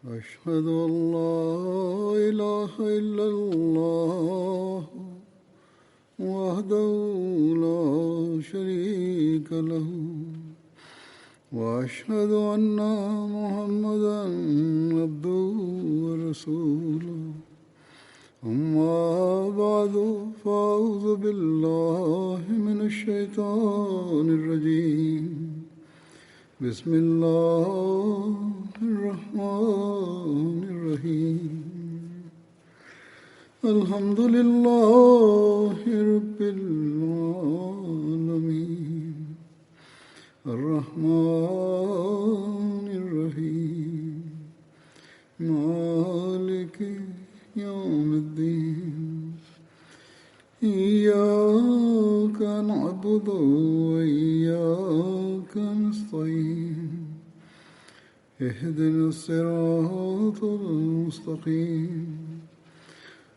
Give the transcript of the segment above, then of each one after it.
أشهد أن لا إله إلا الله وحده لا شريك له وأشهد أن محمدا عبده ورسوله أما بعد فأعوذ بالله من الشيطان الرجيم بسم الله الرحمن الرحيم الحمد لله رب العالمين الرحمن الرحيم مالك يوم الدين إياك نعبد وإياك نستعين اهدنا الصراط المستقيم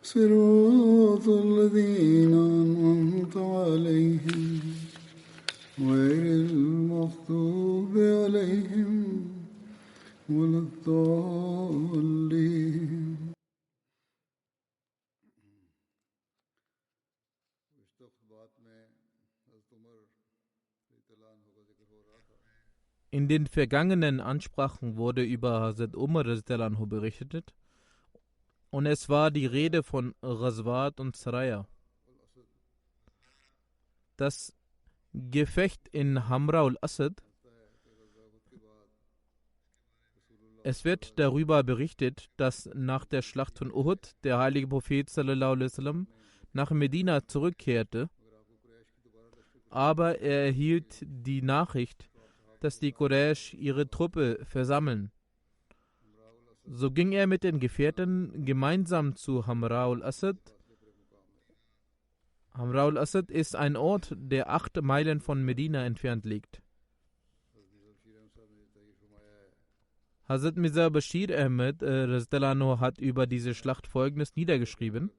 صراط الذين أنعمت عليهم غير المغضوب عليهم ولا الضالين. In den vergangenen Ansprachen wurde über Hazrat Umar radiallahu anhu berichtet und es war die Rede von Ghazwat und Saraya. Das Gefecht in Hamra al-Asad. Es wird darüber berichtet, dass nach der Schlacht von Uhud der heilige Prophet sallallahu alaihi wasallam nach Medina zurückkehrte, aber er erhielt die Nachricht, dass die Quraysh ihre Truppe versammeln. So ging er mit den Gefährten gemeinsam zu Hamra al-Asad. Hamra al-Asad ist ein Ort, der 8 Meilen von Medina entfernt liegt. Hazrat Mirza Bashir Ahmed hat über diese Schlacht Folgendes niedergeschrieben.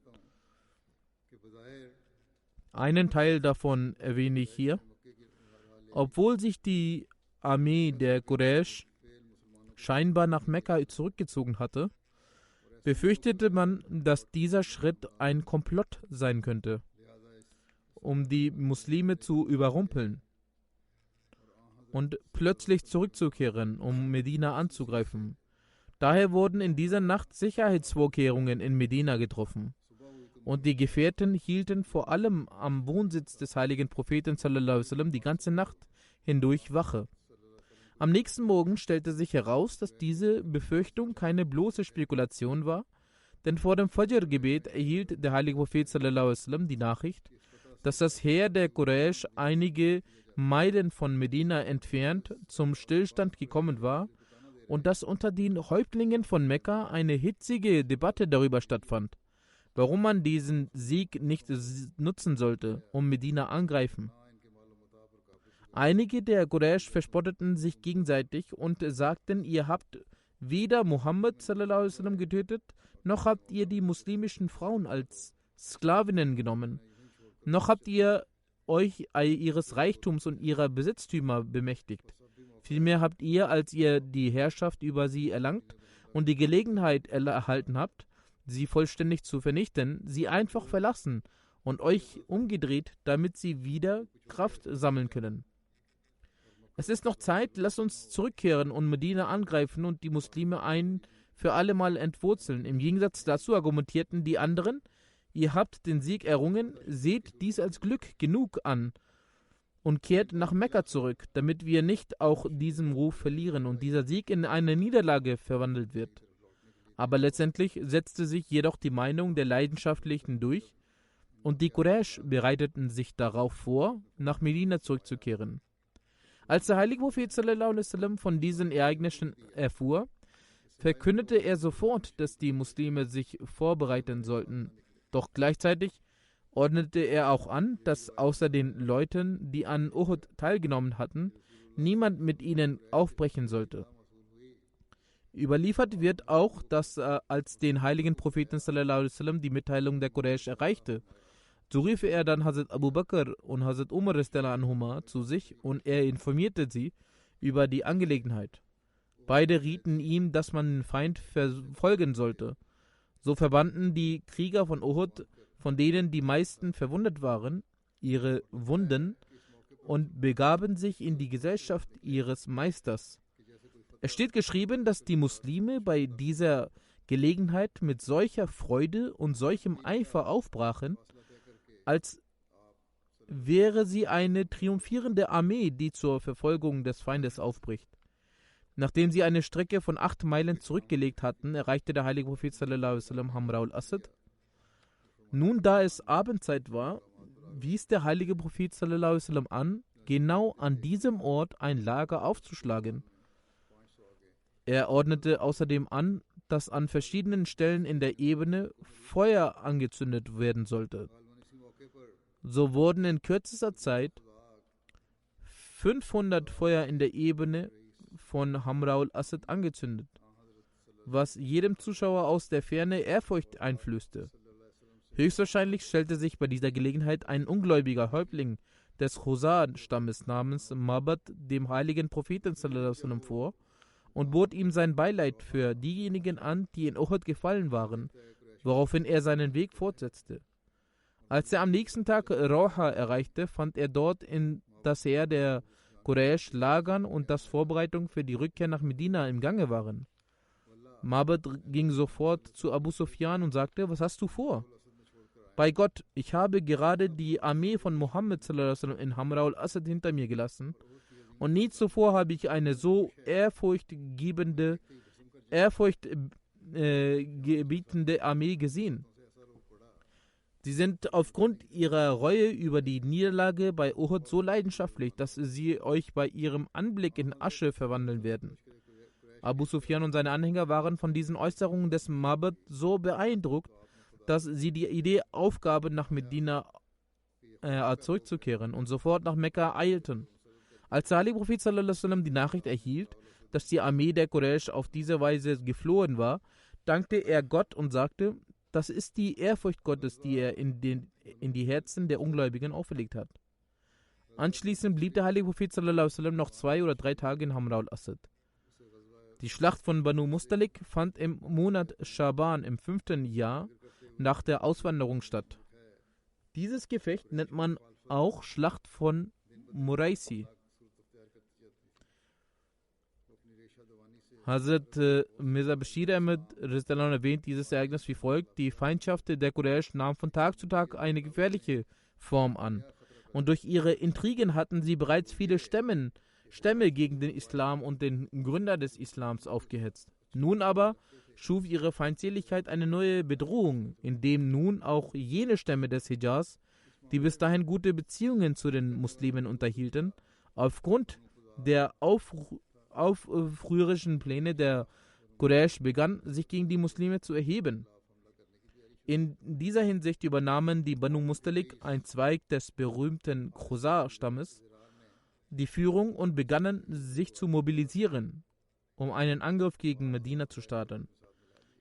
Einen Teil davon erwähne ich hier. Obwohl sich die Armee der Quraysh scheinbar nach Mekka zurückgezogen hatte, befürchtete man, dass dieser Schritt ein Komplott sein könnte, um die Muslime zu überrumpeln und plötzlich zurückzukehren, um Medina anzugreifen. Daher wurden in dieser Nacht Sicherheitsvorkehrungen in Medina getroffen. Und die Gefährten hielten vor allem am Wohnsitz des heiligen Propheten sallallahu alaihi wasallam die ganze Nacht hindurch Wache. Am nächsten Morgen stellte sich heraus, dass diese Befürchtung keine bloße Spekulation war, denn vor dem Fajr-Gebet erhielt der heilige Prophet sallallahu alaihi wasallam die Nachricht, dass das Heer der Quraysh einige Meilen von Medina entfernt zum Stillstand gekommen war und dass unter den Häuptlingen von Mekka eine hitzige Debatte darüber stattfand, warum man diesen Sieg nicht nutzen sollte, um Medina angreifen. Einige der Quraysh verspotteten sich gegenseitig und sagten, ihr habt weder Muhammad sallallahu alaihi wasallam getötet, noch habt ihr die muslimischen Frauen als Sklavinnen genommen, noch habt ihr euch ihres Reichtums und ihrer Besitztümer bemächtigt. Vielmehr habt ihr, als ihr die Herrschaft über sie erlangt und die Gelegenheit erhalten habt, sie vollständig zu vernichten, sie einfach verlassen und euch umgedreht, damit sie wieder Kraft sammeln können. Es ist noch Zeit, lasst uns zurückkehren und Medina angreifen und die Muslime ein für alle Mal entwurzeln. Im Gegensatz dazu argumentierten die anderen, ihr habt den Sieg errungen, seht dies als Glück genug an und kehrt nach Mekka zurück, damit wir nicht auch diesen Ruf verlieren und dieser Sieg in eine Niederlage verwandelt wird. Aber letztendlich setzte sich jedoch die Meinung der Leidenschaftlichen durch und die Quraysh bereiteten sich darauf vor, nach Medina zurückzukehren. Als der heilige Prophet sallallahu alaihi wasallam von diesen Ereignissen erfuhr, verkündete er sofort, dass die Muslime sich vorbereiten sollten. Doch gleichzeitig ordnete er auch an, dass außer den Leuten, die an Uhud teilgenommen hatten, niemand mit ihnen aufbrechen sollte. Überliefert wird auch, dass als den heiligen Propheten sallallahu alaihi wasallam die Mitteilung der Quraysh erreichte, so rief er dann Hazrat Abu Bakr und Hazrat Umar anhuma zu sich und er informierte sie über die Angelegenheit. Beide rieten ihm, dass man den Feind verfolgen sollte. So verbanden die Krieger von Uhud, von denen die meisten verwundet waren, ihre Wunden und begaben sich in die Gesellschaft ihres Meisters. Es steht geschrieben, dass die Muslime bei dieser Gelegenheit mit solcher Freude und solchem Eifer aufbrachen, als wäre sie eine triumphierende Armee, die zur Verfolgung des Feindes aufbricht. Nachdem sie eine Strecke von 8 Meilen zurückgelegt hatten, erreichte der heilige Prophet sallallahu alaihi wasallam Hamra al-Asad. Nun, da es Abendzeit war, wies der heilige Prophet sallallahu alaihi wasallam an, genau an diesem Ort ein Lager aufzuschlagen. Er ordnete außerdem an, dass an verschiedenen Stellen in der Ebene Feuer angezündet werden sollte. So wurden in kürzester Zeit 500 Feuer in der Ebene von Hamra al-Asad angezündet, was jedem Zuschauer aus der Ferne Ehrfurcht einflößte. Höchstwahrscheinlich stellte sich bei dieser Gelegenheit ein ungläubiger Häuptling des Khuzar-Stammes namens Mabad dem heiligen Propheten sallallahu alaihi wasallam vor und bot ihm sein Beileid für diejenigen an, die in Uhud gefallen waren, woraufhin er seinen Weg fortsetzte. Als er am nächsten Tag Rauha erreichte, fand er dort, das Heer der Quraysh lagern und dass Vorbereitungen für die Rückkehr nach Medina im Gange waren. Mabad ging sofort zu Abu Sufyan und sagte: Was hast du vor? Bei Gott, ich habe gerade die Armee von Muhammad sallallahu alaihi wasallam in Hamra al-Asad hinter mir gelassen und nie zuvor habe ich eine so ehrfurchtgebietende Armee gesehen. Sie sind aufgrund ihrer Reue über die Niederlage bei Uhud so leidenschaftlich, dass sie euch bei ihrem Anblick in Asche verwandeln werden. Abu Sufyan und seine Anhänger waren von diesen Äußerungen des Mabad so beeindruckt, dass sie die Idee aufgaben, nach Medina zurückzukehren und sofort nach Mekka eilten. Als der heilige Prophet sallallahu alaihi wasallam die Nachricht erhielt, dass die Armee der Quraysh auf diese Weise geflohen war, dankte er Gott und sagte: Das ist die Ehrfurcht Gottes, die er in die Herzen der Ungläubigen auferlegt hat. Anschließend blieb der heilige Prophet sallallahu alaihi wasallam noch 2 oder 3 Tage in Hamra al-Asad. Die Schlacht von Banu Mustalik fand im Monat Schaban im 5. Jahr nach der Auswanderung statt. Dieses Gefecht nennt man auch Schlacht von Muraisi. Hazrat Mirza Bashir Ahmed erwähnt dieses Ereignis wie folgt: Die Feindschaft der Quraysh nahm von Tag zu Tag eine gefährliche Form an. Und durch ihre Intrigen hatten sie bereits viele Stämme gegen den Islam und den Gründer des Islams aufgehetzt. Nun aber schuf ihre Feindseligkeit eine neue Bedrohung, indem nun auch jene Stämme des Hijaz, die bis dahin gute Beziehungen zu den Muslimen unterhielten, aufgrund der aufrührerischen Pläne der Quraysh begannen, sich gegen die Muslime zu erheben. In dieser Hinsicht übernahmen die Banu Mustalik, ein Zweig des berühmten Khuzar-Stammes, die Führung und begannen sich zu mobilisieren, um einen Angriff gegen Medina zu starten.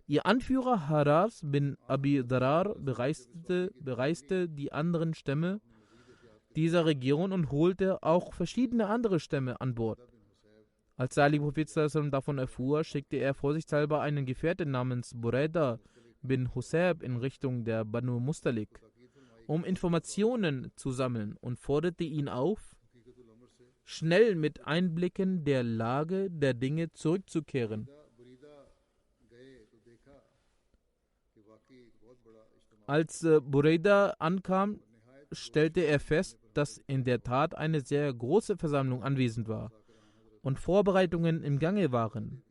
Ihr Anführer Haras bin Abi Darar bereiste die anderen Stämme dieser Region und holte auch verschiedene andere Stämme an Bord. Als der heilige Prophet sallallahu alaihi wasallam davon erfuhr, schickte er vorsichtshalber einen Gefährten namens Buraida bin Husayb in Richtung der Banu Mustalik, um Informationen zu sammeln, und forderte ihn auf, schnell mit Einblicken der Lage der Dinge zurückzukehren. Als Buraida ankam, stellte er fest, dass in der Tat eine sehr große Versammlung anwesend war und Vorbereitungen im Gange waren,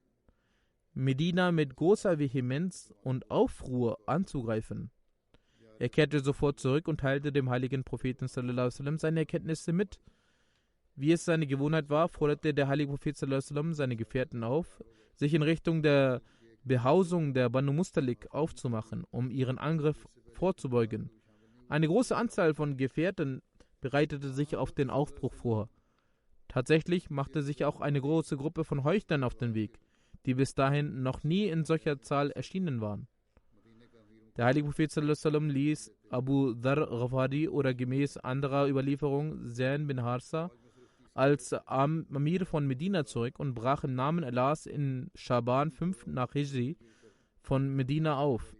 Medina mit großer Vehemenz und Aufruhr anzugreifen. Er kehrte sofort zurück und teilte dem heiligen Propheten sallallahu alaihi wasallam seine Erkenntnisse mit. Wie es seine Gewohnheit war, forderte der heilige Prophet sallallahu alaihi wasallam seine Gefährten auf, sich in Richtung der Behausung der Banu Mustalik aufzumachen, um ihren Angriff vorzubeugen. Eine große Anzahl von Gefährten bereitete sich auf den Aufbruch vor. Tatsächlich machte sich auch eine große Gruppe von Heuchlern auf den Weg, die bis dahin noch nie in solcher Zahl erschienen waren. Der heilige Prophet sallallahu alaihi wasallam ließ Abu Dhar Ghafari oder gemäß anderer Überlieferung Zayn bin Harsa als Amir von Medina zurück und brach im Namen Allahs in Schaban 5 nach Hijri von Medina auf.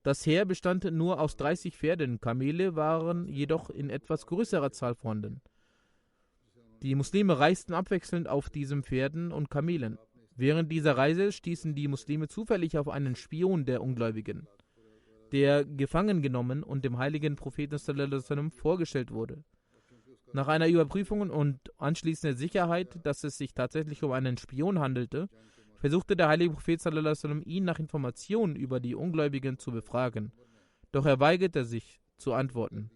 Das Heer bestand nur aus 30 Pferden, Kamele waren jedoch in etwas größerer Zahl vorhanden. Die Muslime reisten abwechselnd auf diesen Pferden und Kamelen. Während dieser Reise stießen die Muslime zufällig auf einen Spion der Ungläubigen, der gefangen genommen und dem heiligen Propheten sallallahu alaihi wasallam vorgestellt wurde. Nach einer Überprüfung und anschließender Sicherheit, dass es sich tatsächlich um einen Spion handelte, versuchte der heilige Prophet sallallahu alaihi wasallam, ihn nach Informationen über die Ungläubigen zu befragen. Doch er weigerte sich zu antworten.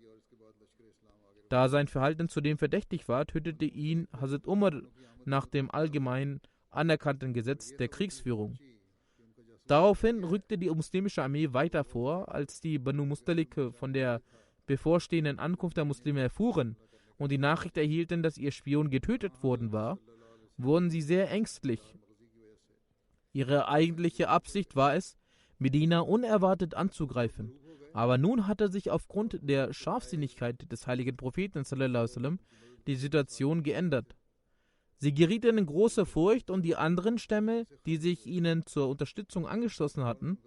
Da sein Verhalten zudem verdächtig war, tötete ihn Hazrat Umar nach dem allgemein anerkannten Gesetz der Kriegsführung. Daraufhin rückte die muslimische Armee weiter vor. Als die Banu Mustalik von der bevorstehenden Ankunft der Muslime erfuhren und die Nachricht erhielten, dass ihr Spion getötet worden war, wurden sie sehr ängstlich. Ihre eigentliche Absicht war es, Medina unerwartet anzugreifen. Aber nun hatte sich aufgrund der Scharfsinnigkeit des heiligen Propheten sallallahu alaihi wasallam die Situation geändert. Sie gerieten in große Furcht und die anderen Stämme, die sich ihnen zur Unterstützung angeschlossen hatten,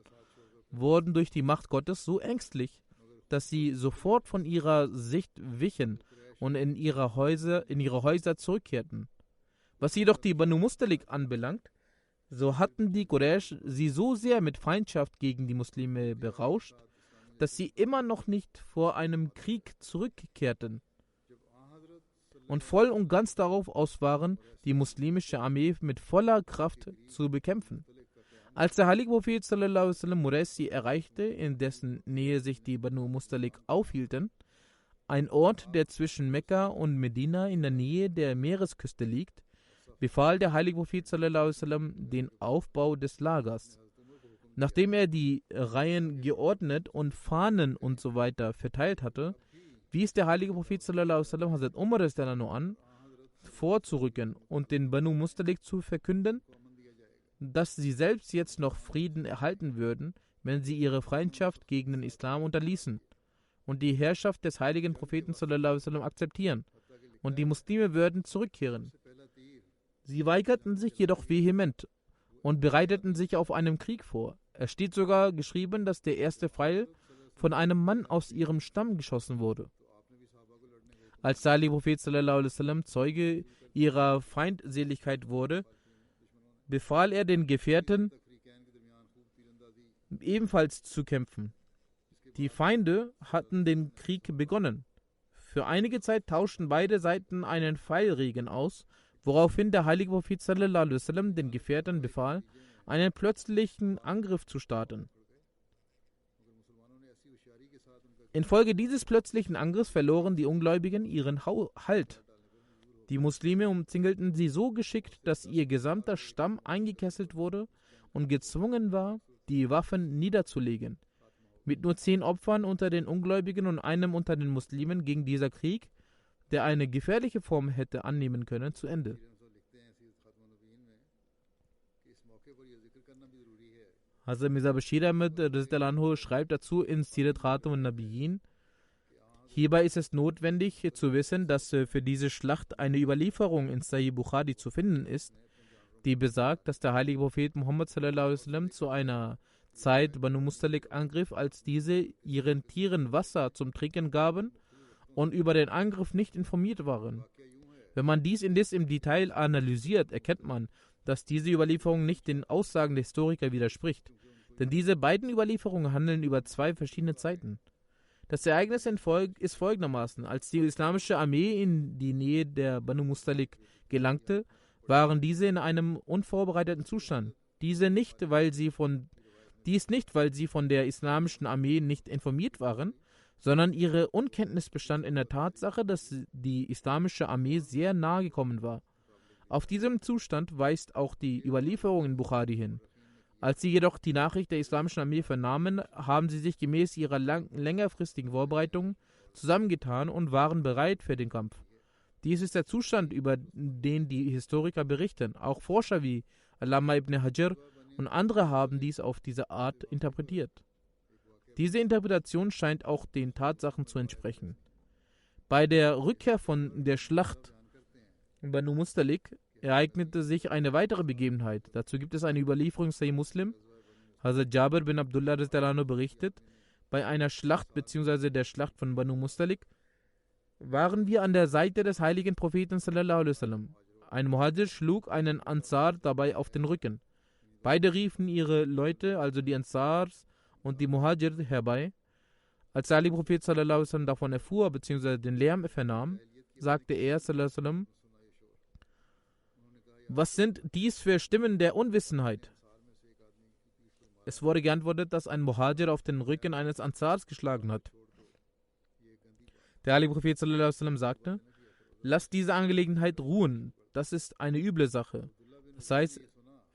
wurden durch die Macht Gottes so ängstlich, dass sie sofort von ihrer Sicht wichen und in ihre Häuser zurückkehrten. Was jedoch die Banu Mustalik anbelangt, so hatten die Quraysh sie so sehr mit Feindschaft gegen die Muslime berauscht, dass sie immer noch nicht vor einem Krieg zurückkehrten und voll und ganz darauf aus waren, die muslimische Armee mit voller Kraft zu bekämpfen. Als der heilige Prophet sallallahu alaihi wasallam Muraisi erreichte, in dessen Nähe sich die Banu Mustalik aufhielten, ein Ort, der zwischen Mekka und Medina in der Nähe der Meeresküste liegt, befahl der heilige Prophet sallallahu alaihi wasallam den Aufbau des Lagers. Nachdem er die Reihen geordnet und Fahnen und so weiter verteilt hatte, wies der heilige Prophet sallallahu alaihi wasallam Hazrat Umar an, vorzurücken und den Banu Mustalik zu verkünden, dass sie selbst jetzt noch Frieden erhalten würden, wenn sie ihre Feindschaft gegen den Islam unterließen und die Herrschaft des heiligen Propheten sallallahu alaihi wasallam akzeptieren, und die Muslime würden zurückkehren. Sie weigerten sich jedoch vehement und bereiteten sich auf einen Krieg vor. Es steht sogar geschrieben, dass der erste Pfeil von einem Mann aus ihrem Stamm geschossen wurde. Als der heilige Prophet sallallahu alaihi wasallam Zeuge ihrer Feindseligkeit wurde, befahl er den Gefährten, ebenfalls zu kämpfen. Die Feinde hatten den Krieg begonnen. Für einige Zeit tauschten beide Seiten einen Pfeilregen aus, woraufhin der heilige Prophet sallallahu alaihi wasallam den Gefährten befahl, einen plötzlichen Angriff zu starten. Infolge dieses plötzlichen Angriffs verloren die Ungläubigen ihren Halt. Die Muslime umzingelten sie so geschickt, dass ihr gesamter Stamm eingekesselt wurde und gezwungen war, die Waffen niederzulegen. Mit nur 10 Opfern unter den Ungläubigen und einem unter den Muslimen ging dieser Krieg, der eine gefährliche Form hätte annehmen können, zu Ende. Hazrat Mirza Bashir Ahmad Anhu schreibt dazu in Sirat Khatam an-Nabiyyin: Hierbei ist es notwendig zu wissen, dass für diese Schlacht eine Überlieferung in Sahih Bukhari zu finden ist, die besagt, dass der heilige Prophet Muhammad sallallahu alaihi wasallam zu einer Zeit Banu Mustalik angriff, als diese ihren Tieren Wasser zum Trinken gaben und über den Angriff nicht informiert waren. Wenn man dies indes im Detail analysiert, erkennt man, dass diese Überlieferung nicht den Aussagen der Historiker widerspricht, denn diese beiden Überlieferungen handeln über 2 verschiedene Zeiten. Das Ereignis ist folgendermaßen: Als die islamische Armee in die Nähe der Banu Mustalik gelangte, waren diese in einem unvorbereiteten Zustand. Dies nicht, weil sie von der islamischen Armee nicht informiert waren, sondern ihre Unkenntnis bestand in der Tatsache, dass die islamische Armee sehr nahe gekommen war. Auf diesem Zustand weist auch die Überlieferung in Bukhari hin. Als sie jedoch die Nachricht der islamischen Armee vernahmen, haben sie sich gemäß ihrer längerfristigen Vorbereitungen zusammengetan und waren bereit für den Kampf. Dies ist der Zustand, über den die Historiker berichten. Auch Forscher wie Allama ibn Hajar und andere haben dies auf diese Art interpretiert. Diese Interpretation scheint auch den Tatsachen zu entsprechen. Bei der Rückkehr von der Schlacht In Banu Mustalik ereignete sich eine weitere Begebenheit. Dazu gibt es eine Überlieferung Sahih Muslim. Hazrat Jabir bin Abdullah radhiyallahu anhu berichtet, bei einer Schlacht bzw. der Schlacht von Banu Mustalik waren wir an der Seite des heiligen Propheten sallallahu alaihi wasallam. Ein Muhajir schlug einen Ansar dabei auf den Rücken. Beide riefen ihre Leute, also die Ansars und die Muhajir, herbei. Als der heilige Prophet sallallahu alaihi wasallam davon erfuhr bzw. den Lärm vernahm, sagte er sallallahu alaihi wasallam: Was sind dies für Stimmen der Unwissenheit? Es wurde geantwortet, dass ein Muhajir auf den Rücken eines Ansars geschlagen hat. Der heilige Prophet sallallahu alaihi wasallam sagte: Lasst diese Angelegenheit ruhen, das ist eine üble Sache. Das heißt,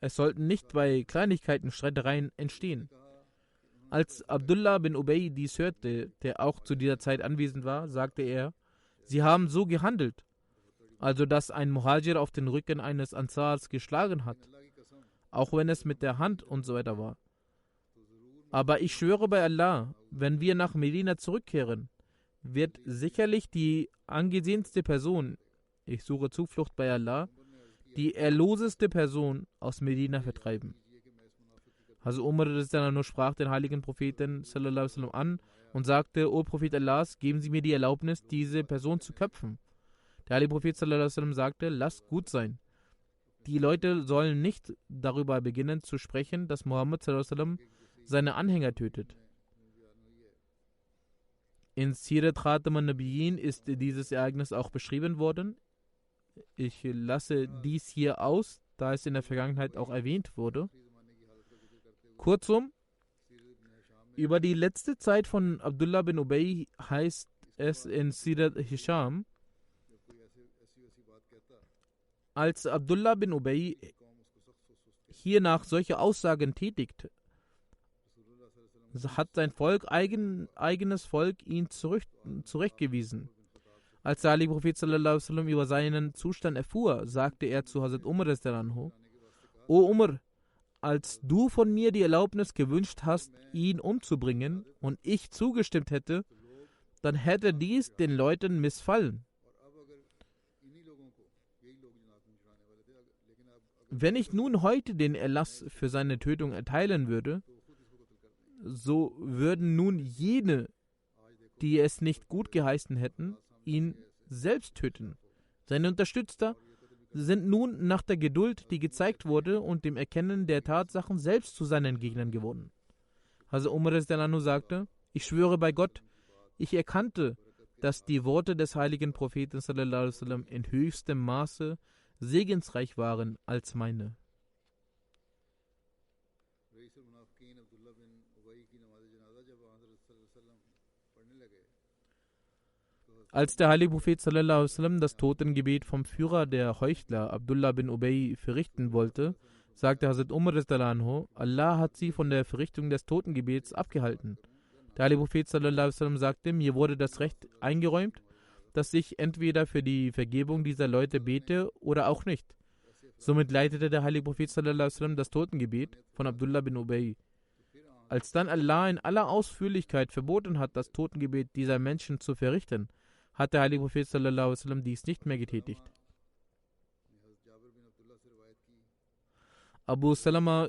es sollten nicht bei Kleinigkeiten Streitereien entstehen. Als Abdullah bin Ubay dies hörte, der auch zu dieser Zeit anwesend war, sagte er: Sie haben so gehandelt, also dass ein Muhajir auf den Rücken eines Ansars geschlagen hat, auch wenn es mit der Hand und so weiter war. Aber ich schwöre bei Allah, wenn wir nach Medina zurückkehren, wird sicherlich die angesehenste Person, ich suche Zuflucht bei Allah, die erloseste Person aus Medina vertreiben. Also Umar nur sprach den heiligen Propheten sallallahu alaihi wasallam an und sagte: O Prophet Allahs, geben Sie mir die Erlaubnis, diese Person zu köpfen. Der heilige Prophet sallallahu alaihi wasallam sagte: Lass gut sein. Die Leute sollen nicht darüber beginnen zu sprechen, dass Muhammad sallallahu alaihi wasallam seine Anhänger tötet. In Sirat Khatam an-Nabiyyin ist dieses Ereignis auch beschrieben worden. Ich lasse dies hier aus, da es in der Vergangenheit auch erwähnt wurde. Kurzum, über die letzte Zeit von Abdullah bin Ubay heißt es in Sirat Hisham: Als Abdullah bin Ubay hiernach solche Aussagen tätigt, hat sein Volk, eigenes Volk, ihn zurechtgewiesen. Als der heilige Prophet sallallahu alaihi wasallam über seinen Zustand erfuhr, sagte er zu Hazrat Umar radhiyallahu anhu: O Umar, als du von mir die Erlaubnis gewünscht hast, ihn umzubringen, und ich zugestimmt hätte, dann hätte dies den Leuten missfallen. Wenn ich nun heute den Erlass für seine Tötung erteilen würde, so würden nun jene, die es nicht gut geheißen hätten, ihn selbst töten. Seine Unterstützer sind nun nach der Geduld, die gezeigt wurde, und dem Erkennen der Tatsachen selbst zu seinen Gegnern geworden. Also Umar radhiyallahu sagte: Ich schwöre bei Gott, ich erkannte, dass die Worte des heiligen Propheten sallallahu alaihi wasallam in höchstem Maße segensreich waren als meine. Als der heilige Prophet sallallahu alaihi wasallam das Totengebet vom Führer der Heuchler Abdullah bin Ubay verrichten wollte, sagte Hazrat Umar radhiyallahu anhu: Allah hat sie von der Verrichtung des Totengebets abgehalten. Der heilige Prophet sallallahu alaihi wasallam sagte: Mir wurde das Recht eingeräumt, dass ich entweder für die Vergebung dieser Leute bete oder auch nicht. Somit leitete der heilige Prophet sallallahu alaihi wasallam das Totengebet von Abdullah bin Ubay. Als dann Allah in aller Ausführlichkeit verboten hat, das Totengebet dieser Menschen zu verrichten, hat der heilige Prophet sallallahu alaihi wasallam dies nicht mehr getätigt. Abu Salama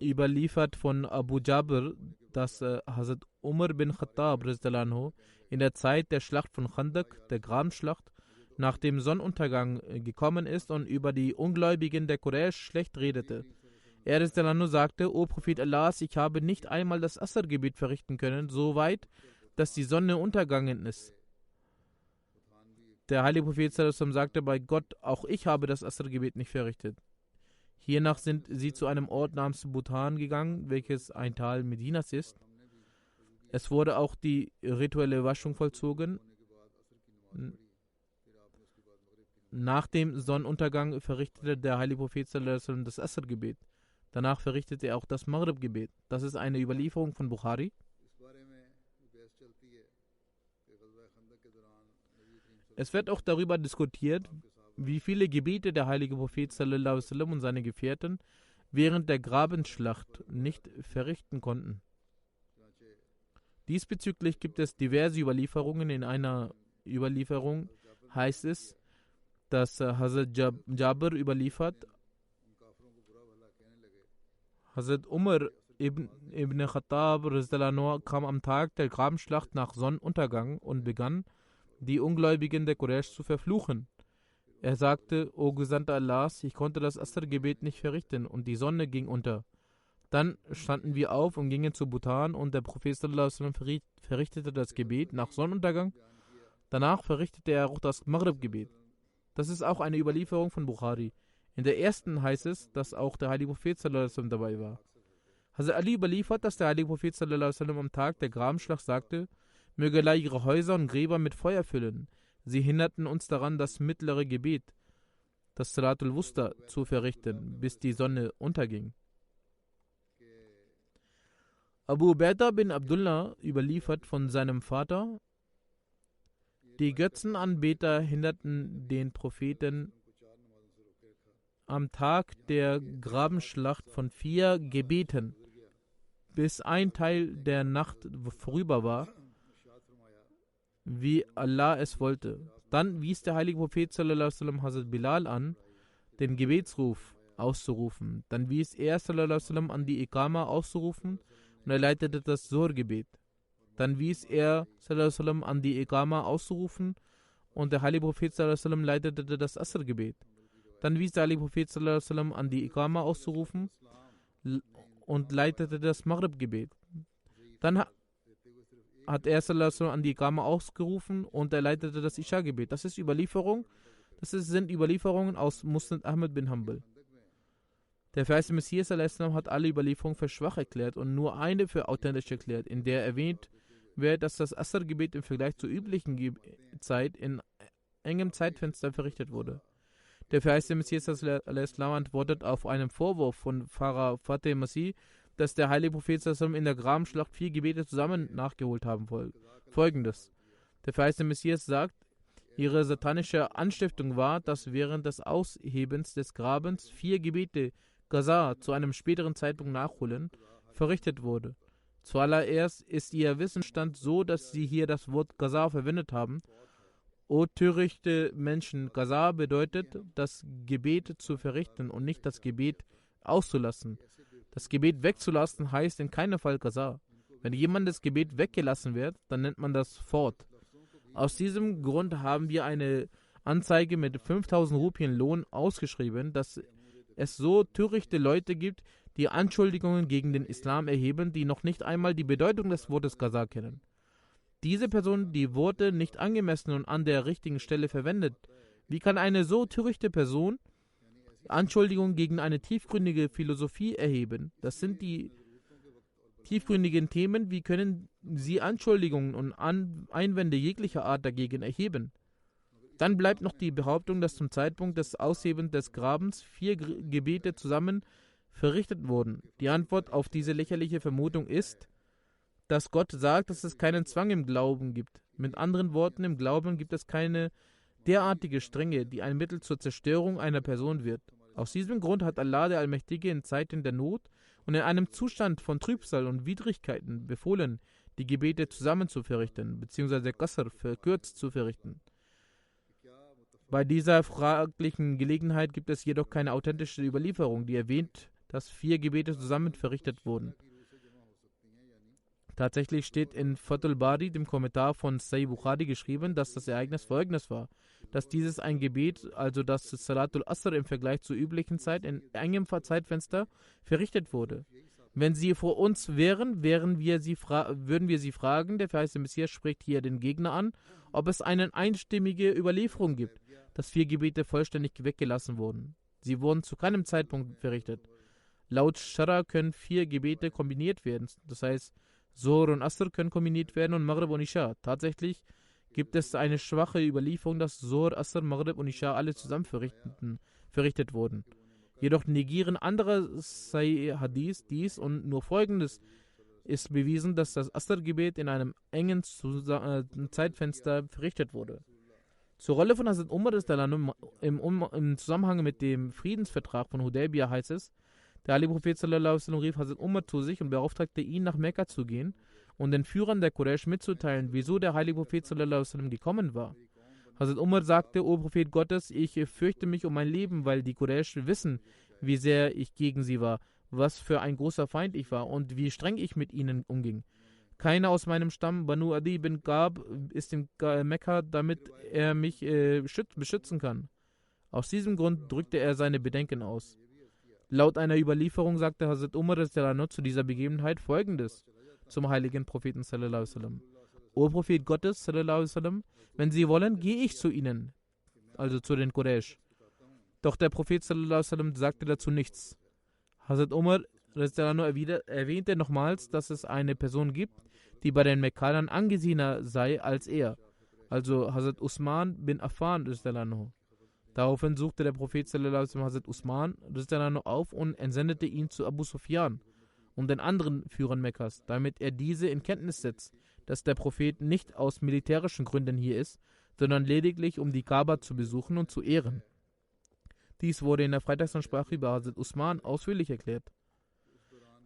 überliefert von Abu Jabir, dass Hazrat Umar bin Khattab radhiyallahu anhu in der Zeit der Schlacht von Khandak, der Grabenschlacht, nach dem Sonnenuntergang gekommen ist und über die Ungläubigen der Quraysh schlecht redete. Er radhiyallahu anhu sagte: O Prophet Allahs, ich habe nicht einmal das Asr-Gebet verrichten können, so weit, dass die Sonne untergegangen ist. Der heilige Prophet sallallahu alaihi wasallam sagte: Bei Gott, auch ich habe das Asr-Gebet nicht verrichtet. Hiernach sind sie zu einem Ort namens Bhutan gegangen, welches ein Tal Medinas ist. Es wurde auch die rituelle Waschung vollzogen. Nach dem Sonnenuntergang verrichtete der heilige Prophet sallallahu alaihi wasallam das Asr-Gebet. Danach verrichtete er auch das Maghrib-Gebet. Das ist eine Überlieferung von Bukhari. Es wird auch darüber diskutiert, wie viele Gebete der heilige Prophet sallallahu alaihi wasallam und seine Gefährten während der Grabenschlacht nicht verrichten konnten. Diesbezüglich gibt es diverse Überlieferungen. In einer Überlieferung heißt es, dass Hazrat Jabir überliefert, Hazrat Umar ibn Khattab kam am Tag der Grabenschlacht nach Sonnenuntergang und begann, die Ungläubigen der Quraysh zu verfluchen. Er sagte: O Gesandter Allahs, ich konnte das Asr-Gebet nicht verrichten und die Sonne ging unter. Dann standen wir auf und gingen zu Bhutan und der Prophet sallallahu alaihi wasallam verrichtete das Gebet nach Sonnenuntergang. Danach verrichtete er auch das Maghrib-Gebet. Das ist auch eine Überlieferung von Bukhari. In der ersten heißt es, dass auch der heilige Prophet sallallahu alaihi wasallam dabei war. Hazrat Ali überliefert, dass der heilige Prophet sallallahu alaihi wasallam am Tag der Grabenschlacht sagte: Möge Allah ihre Häuser und Gräber mit Feuer füllen. Sie hinderten uns daran, das mittlere Gebet, das Salatul Wusta, zu verrichten, bis die Sonne unterging. Abu Ubaidah bin Abdullah überliefert von seinem Vater: Die Götzenanbeter hinderten den Propheten am Tag der Grabenschlacht von 4 Gebeten, bis ein Teil der Nacht vorüber war, wie Allah es wollte. Dann wies der heilige Prophet sallallahu alaihi wasallam Hazrat Bilal an, den Gebetsruf auszurufen. Dann wies er sallallahu alaihi wasallam an, die Iqama auszurufen, und er leitete das Zuhr-Gebet. Dann wies er sallallahu alaihi wasallam an, die Iqama auszurufen, und der heilige Prophet sallallahu alaihi wasallam leitete das Asr-Gebet. Dann wies der heilige Prophet sallallahu alaihi wasallam an, die Iqama auszurufen und leitete das Maghrib-Gebet. Dann hat er sallallahu alaihi wasallam an die Iqama ausgerufen und er leitete das Isha-Gebet. Das sind Überlieferungen aus Musnad Ahmad bin Hanbal. Der verheißene Messias sallallahu alaihi wasallam hat alle Überlieferungen für schwach erklärt und nur eine für authentisch erklärt, in der erwähnt wird, dass das Asr-Gebet im Vergleich zur üblichen Zeit in engem Zeitfenster verrichtet wurde. Der verheißene Messias sallallahu alaihi wasallam antwortet auf einen Vorwurf von Pfarrer Fateh Masih, dass der heilige Prophet sallallahu alaihi wasallam in der Grabenschlacht 4 Gebete zusammen nachgeholt haben soll. Folgendes: Der verheißene Messias sagt, ihre satanische Anstiftung war, dass während des Aushebens des Grabens 4 Gebete Qaza zu einem späteren Zeitpunkt nachholen verrichtet wurde. Zuallererst ist ihr Wissensstand so, dass sie hier das Wort Qaza verwendet haben. O törichte Menschen, Qaza bedeutet, das Gebet zu verrichten und nicht das Gebet auszulassen. Das Gebet wegzulassen heißt in keinem Fall Qaza. Wenn jemandes Gebet weggelassen wird, dann nennt man das fort. Aus diesem Grund haben wir eine Anzeige mit 5000 Rupien Lohn ausgeschrieben, dass es so törichte Leute gibt, die Anschuldigungen gegen den Islam erheben, die noch nicht einmal die Bedeutung des Wortes Qaza kennen. Diese Person die Worte nicht angemessen und an der richtigen Stelle verwendet. Wie kann eine so törichte Person Anschuldigungen gegen eine tiefgründige Philosophie erheben? Das sind die tiefgründigen Themen. Wie können sie Anschuldigungen und Einwände jeglicher Art dagegen erheben? Dann bleibt noch die Behauptung, dass zum Zeitpunkt des Aushebens des Grabens 4 Gebete zusammen verrichtet wurden. Die Antwort auf diese lächerliche Vermutung ist, dass Gott sagt, dass es keinen Zwang im Glauben gibt. Mit anderen Worten, im Glauben gibt es keine derartige Strenge, die ein Mittel zur Zerstörung einer Person wird. Aus diesem Grund hat Allah der Allmächtige in Zeiten der Not und in einem Zustand von Trübsal und Widrigkeiten befohlen, die Gebete zusammen zu verrichten, bzw. Qasr verkürzt zu verrichten. Bei dieser fraglichen Gelegenheit gibt es jedoch keine authentische Überlieferung, die erwähnt, dass 4 Gebete zusammen verrichtet wurden. Tatsächlich steht in Fathul Bari, dem Kommentar von Sahih Bukhari, geschrieben, dass das Ereignis folgendes war: Dass dieses ein Gebet, also das Salatul Asr im Vergleich zur üblichen Zeit in engem Zeitfenster verrichtet wurde. Wenn sie vor uns wären, würden wir sie fragen, der verheißene Messias spricht hier den Gegner an, ob es eine einstimmige Überlieferung gibt, dass 4 Gebete vollständig weggelassen wurden. Sie wurden zu keinem Zeitpunkt verrichtet. Laut Shara können 4 Gebete kombiniert werden, das heißt, Zuhr und Asr können kombiniert werden und Maghrib und Isha. Tatsächlich gibt es eine schwache Überlieferung, dass Zuhr, Asr, Maghrib und Isha alle zusammen verrichtet wurden. Jedoch negieren andere Sahih Hadith dies und nur Folgendes ist bewiesen, dass das Asr-Gebet in einem engen Zeitfenster verrichtet wurde. Zur Rolle von Hazrat Umar im Zusammenhang mit dem Friedensvertrag von Hudaybiyah heißt es, der heilige Prophet sallallahu alaihi wasallam rief Hazrat Umar zu sich und beauftragte ihn, nach Mekka zu gehen und den Führern der Quraysh mitzuteilen, wieso der heilige Prophet sallallahu alaihi wasallam gekommen war. Hazrat Umar sagte, O Prophet Gottes, ich fürchte mich um mein Leben, weil die Quraysh wissen, wie sehr ich gegen sie war, was für ein großer Feind ich war und wie streng ich mit ihnen umging. Keiner aus meinem Stamm, Banu Adi bin Gab, ist in Mekka, damit er mich beschützen kann. Aus diesem Grund drückte er seine Bedenken aus. Laut einer Überlieferung sagte Hazrat Umar zu dieser Begebenheit Folgendes zum heiligen Propheten sallallahu alaihi wasallam: O Prophet Gottes sallallahu alaihi wasallam, wenn Sie wollen, gehe ich zu Ihnen, also zu den Quraysh. Doch der Prophet sallallahu alaihi wasallam sagte dazu nichts. Hazrat Umar erwähnte nochmals, dass es eine Person gibt, die bei den Mekkanern angesehener sei als er, also Hazrat Usman bin Affan. Daraufhin suchte der Prophet sallallahu alaihi wasallam Hazrat Usman auf und entsendete ihn zu Abu Sufyan und den anderen Führern Mekkas, damit er diese in Kenntnis setzt, dass der Prophet nicht aus militärischen Gründen hier ist, sondern lediglich um die Kaaba zu besuchen und zu ehren. Dies wurde in der Freitagsansprache über Hazrat Usman ausführlich erklärt.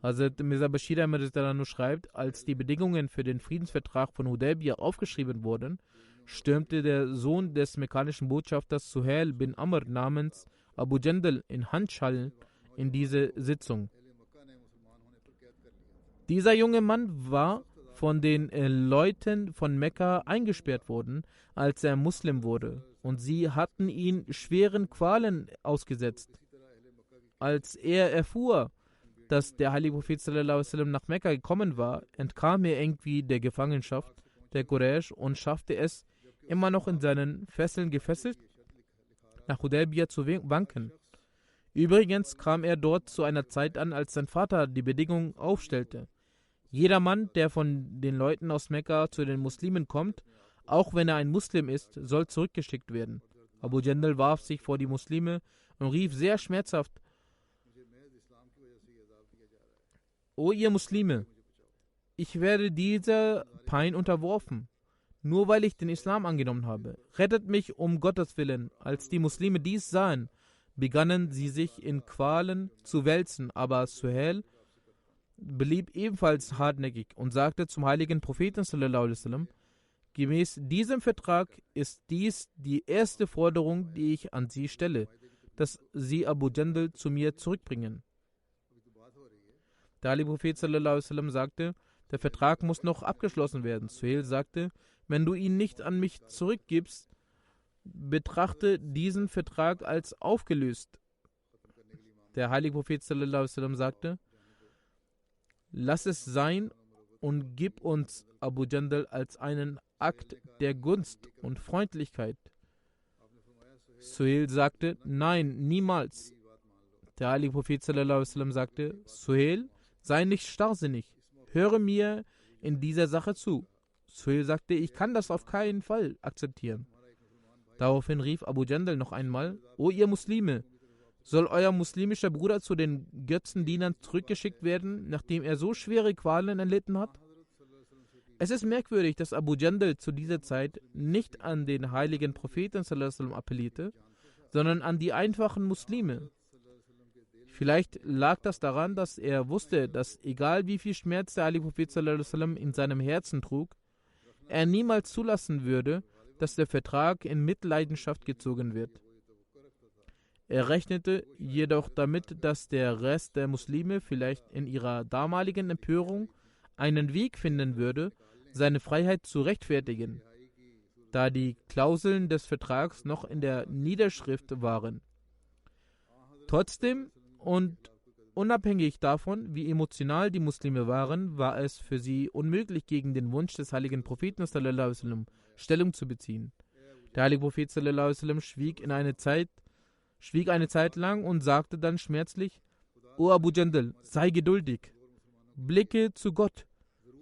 Hazrat Mirza Bashir Ahmad schreibt, als die Bedingungen für den Friedensvertrag von Hudaybiyah aufgeschrieben wurden, stürmte der Sohn des mekkanischen Botschafters Suhail bin Amr namens Abu Jandal in Handschellen in diese Sitzung. Dieser junge Mann war von den Leuten von Mekka eingesperrt worden, als er Muslim wurde, und sie hatten ihn schweren Qualen ausgesetzt. Als er erfuhr, dass der heilige Prophet sallallahu alaihi wasallam nach Mekka gekommen war, entkam er irgendwie der Gefangenschaft der Quraysh und schaffte es, immer noch in seinen Fesseln gefesselt, nach Hudaybiyah zu wanken. Übrigens kam er dort zu einer Zeit an, als sein Vater die Bedingung aufstellte: Jeder Mann, der von den Leuten aus Mekka zu den Muslimen kommt, auch wenn er ein Muslim ist, soll zurückgeschickt werden. Abu Jandal warf sich vor die Muslime und rief sehr schmerzhaft: O ihr Muslime, ich werde dieser Pein unterworfen, nur weil ich den Islam angenommen habe. Rettet mich um Gottes Willen. Als die Muslime dies sahen, begannen sie sich in Qualen zu wälzen, aber Suhail blieb ebenfalls hartnäckig und sagte zum heiligen Propheten sallallahu alaihi wasallam: Gemäß diesem Vertrag ist dies die erste Forderung, die ich an Sie stelle, dass Sie Abu Jandal zu mir zurückbringen. Der heilige Prophet sallallahu alaihi wasallam sagte: Der Vertrag muss noch abgeschlossen werden. Suhail sagte: Wenn du ihn nicht an mich zurückgibst, betrachte diesen Vertrag als aufgelöst. Der heilige Prophet sallallahu alaihi wasallam sagte: Lass es sein und gib uns Abu Jandal als einen Akt der Gunst und Freundlichkeit. Suhail sagte: Nein, niemals. Der heilige Prophet sallallahu alaihi wasallam sagte: Suhail, sei nicht starrsinnig, höre mir in dieser Sache zu. Suhail sagte: Ich kann das auf keinen Fall akzeptieren. Daraufhin rief Abu Jandal noch einmal: O ihr Muslime, soll euer muslimischer Bruder zu den Götzendienern zurückgeschickt werden, nachdem er so schwere Qualen erlitten hat? Es ist merkwürdig, dass Abu Jandal zu dieser Zeit nicht an den heiligen Propheten sallallahu alaihi wasallam appellierte, sondern an die einfachen Muslime. Vielleicht lag das daran, dass er wusste, dass egal wie viel Schmerz der heilige Prophet sallallahu alaihi wasallam in seinem Herzen trug, er niemals zulassen würde, dass der Vertrag in Mitleidenschaft gezogen wird. Er rechnete jedoch damit, dass der Rest der Muslime vielleicht in ihrer damaligen Empörung einen Weg finden würde, seine Freiheit zu rechtfertigen, da die Klauseln des Vertrags noch in der Niederschrift waren. Trotzdem und unabhängig davon, wie emotional die Muslime waren, war es für sie unmöglich, gegen den Wunsch des heiligen Propheten sallallahu alaihi wasallam Stellung zu beziehen. Der heilige Prophet sallallahu alaihi wasallam schwieg eine Zeit lang und sagte dann schmerzlich: O Abu Jandal, sei geduldig, blicke zu Gott,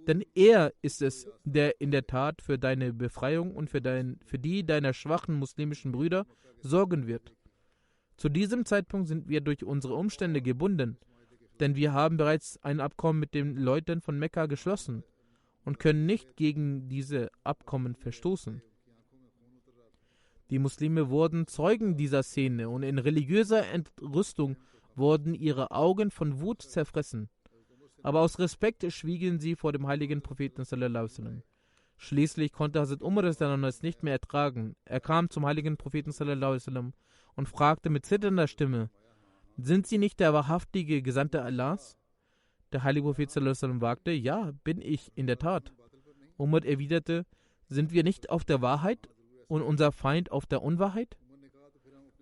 denn er ist es, der in der Tat für deine Befreiung und für die deiner schwachen muslimischen Brüder sorgen wird. Zu diesem Zeitpunkt sind wir durch unsere Umstände gebunden, denn wir haben bereits ein Abkommen mit den Leuten von Mekka geschlossen und können nicht gegen diese Abkommen verstoßen. Die Muslime wurden Zeugen dieser Szene und in religiöser Entrüstung wurden ihre Augen von Wut zerfressen. Aber aus Respekt schwiegen sie vor dem heiligen Propheten sallallahu alaihi wasallam. Schließlich konnte Hazrat Umar es nicht mehr ertragen. Er kam zum heiligen Propheten sallallahu alaihi wasallam und fragte mit zitternder Stimme: Sind Sie nicht der wahrhaftige Gesandte Allahs? Der heilige Prophet sallallahu alaihi wasallam sagte: Ja, bin ich in der Tat. Umar erwiderte: Sind wir nicht auf der Wahrheit und unser Feind auf der Unwahrheit?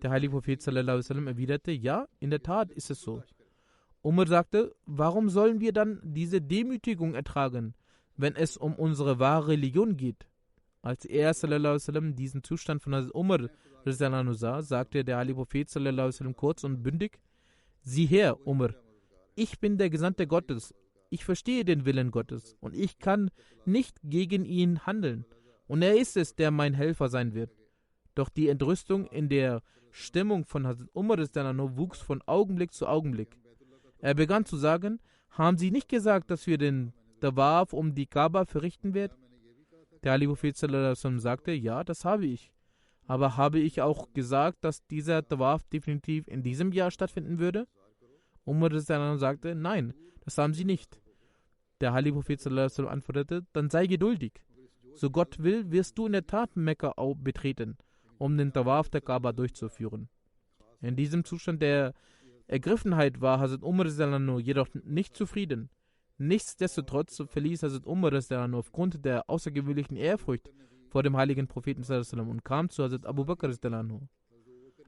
Der heilige Prophet sallallahu alaihi wasallam erwiderte: Ja, in der Tat ist es so. Umar sagte: Warum sollen wir dann diese Demütigung ertragen, wenn es um unsere wahre Religion geht? Als er sallallahu alaihi wasallam diesen Zustand von Hazrat Umar sah, sagte der heilige Prophet sallallahu alaihi wasallam kurz und bündig: Sieh her, Umar, ich bin der Gesandte Gottes. Ich verstehe den Willen Gottes und ich kann nicht gegen ihn handeln. Und er ist es, der mein Helfer sein wird. Doch die Entrüstung in der Stimmung von Hazrat Umar wuchs von Augenblick zu Augenblick. Er begann zu sagen: Haben Sie nicht gesagt, dass wir den Tawaf um die Kaaba verrichten werden? Der heilige Prophet sallallahu alaihi wasallam sagte: Ja, das habe ich. Aber habe ich auch gesagt, dass dieser Tawaf definitiv in diesem Jahr stattfinden würde? Umar sagte: Nein, das haben Sie nicht. Der heilige Prophet sallallahu alaihi wasallam antwortete: Dann sei geduldig. So Gott will, wirst du in der Tat Mekka betreten, um den Tawaf der Kaaba durchzuführen. In diesem Zustand der Ergriffenheit war Hazrat Umar jedoch nicht zufrieden. Nichtsdestotrotz verließ Hazrat Umar aufgrund der außergewöhnlichen Ehrfurcht vor dem heiligen Propheten und kam zu Hazrat Abu Bakr.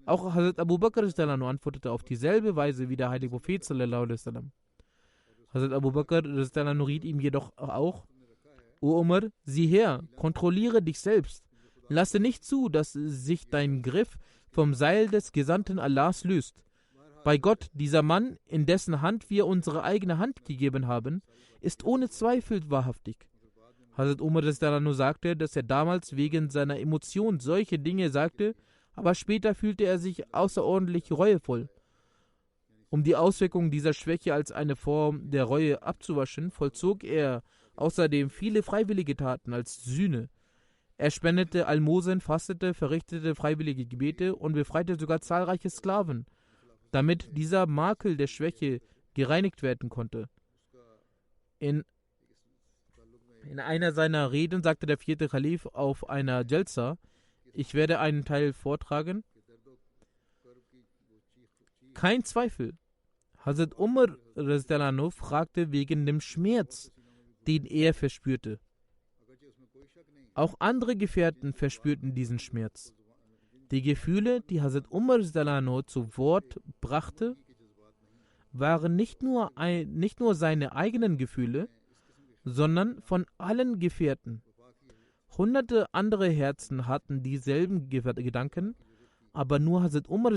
Auch Hazrat Abu Bakr antwortete auf dieselbe Weise wie der heilige Prophet. Hazrat Abu Bakr riet ihm jedoch auch: O Umar, sieh her, kontrolliere dich selbst. Lasse nicht zu, dass sich dein Griff vom Seil des Gesandten Allahs löst. Bei Gott, dieser Mann, in dessen Hand wir unsere eigene Hand gegeben haben, ist ohne Zweifel wahrhaftig. Hazrat Umar sagte, dass er damals wegen seiner Emotion solche Dinge sagte, aber später fühlte er sich außerordentlich reuevoll. Um die Auswirkungen dieser Schwäche als eine Form der Reue abzuwaschen, vollzog er außerdem viele freiwillige Taten als Sühne. Er spendete Almosen, fastete, verrichtete freiwillige Gebete und befreite sogar zahlreiche Sklaven, damit dieser Makel der Schwäche gereinigt werden konnte. In einer seiner Reden sagte der vierte Kalif auf einer Jalsa: Ich werde einen Teil vortragen. Kein Zweifel. Hazrat Umar fragte wegen dem Schmerz, den er verspürte. Auch andere Gefährten verspürten diesen Schmerz. Die Gefühle, die Hazrat Umar zu Wort brachte, waren nicht nur seine eigenen Gefühle, sondern von allen Gefährten. Hunderte andere Herzen hatten dieselben Gedanken, aber nur Hazrat Umar